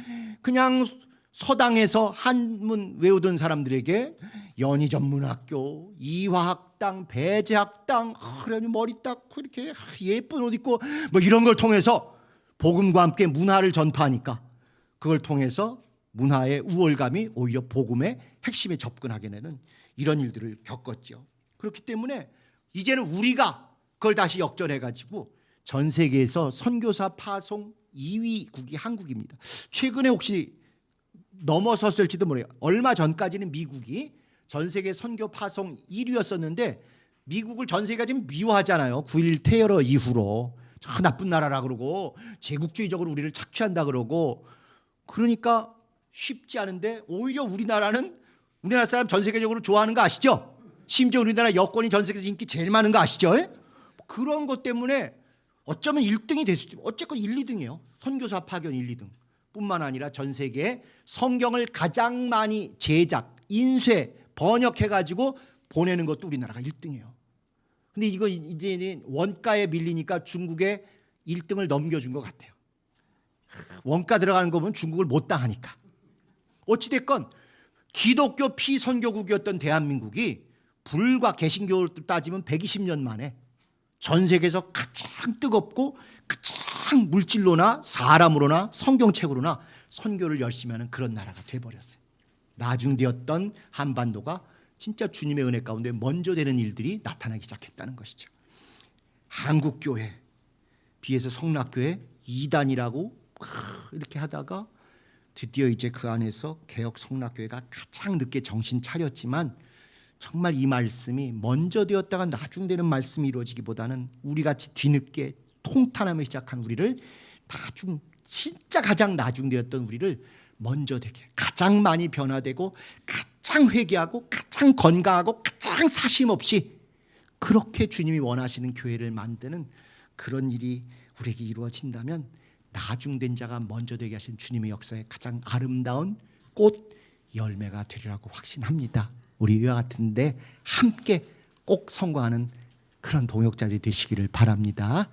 Speaker 1: 그냥 서당에서 한문 외우던 사람들에게 연희전문학교, 이화학당, 배제학당, 그러니 머리 닦고 이렇게 예쁜 옷 입고 뭐 이런 걸 통해서 복음과 함께 문화를 전파하니까 그걸 통해서 문화의 우월감이 오히려 복음의 핵심에 접근하게 되는 이런 일들을 겪었죠. 그렇기 때문에 이제는 우리가 그걸 다시 역전해가지고 전 세계에서 선교사 파송 2위국이 한국입니다. 최근에 혹시 넘어섰을지도 모르겠어요. 얼마 전까지는 미국이 전 세계 선교 파송 1위였었는데 미국을 전 세계가 지금 미워하잖아요. 9.11 테러 이후로 저 나쁜 나라라 그러고 제국주의적으로 우리를 착취한다 그러고, 그러니까 쉽지 않은데 오히려 우리나라 사람 전 세계적으로 좋아하는 거 아시죠? 심지어 우리나라 여권이 전 세계에서 인기 제일 많은 거 아시죠? 그런 것 때문에 어쩌면 1등이 될 수도 있고, 어쨌건 1, 2등이에요. 선교사 파견 1, 2등 뿐만 아니라 전 세계에 성경을 가장 많이 제작, 인쇄, 번역해가지고 보내는 것도 우리나라가 1등이에요. 근데 이거 이제는 원가에 밀리니까 중국에 1등을 넘겨준 것 같아요. 원가 들어가는 거 보면 중국을 못 당하니까. 어찌됐건 기독교 피선교국이었던 대한민국이 불과 개신교로 따지면 120년 만에 전 세계에서 가장 뜨겁고 가장 물질로나 사람으로나 성경책으로나 선교를 열심히 하는 그런 나라가 돼버렸어요. 나중되었던 한반도가 진짜 주님의 은혜 가운데 먼저 되는 일들이 나타나기 시작했다는 것이죠. 한국교회 비해서 성락교회 2단이라고 이렇게 하다가 드디어 이제 그 안에서 개혁 성락교회가 가장 늦게 정신 차렸지만 정말 이 말씀이 먼저 되었다가 나중되는 말씀이 이루어지기보다는 우리같이 뒤늦게 통탄하며 시작한 우리를 진짜 가장 나중되었던 우리를 먼저 되게 가장 많이 변화되고 가장 회개하고 가장 건강하고 가장 사심 없이 그렇게 주님이 원하시는 교회를 만드는 그런 일이 우리에게 이루어진다면 나중된 자가 먼저 되게 하신 주님의 역사의 가장 아름다운 꽃 열매가 되리라고 확신합니다. 우리 이와 같은데 함께 꼭 성공하는 그런 동역자들이 되시기를 바랍니다.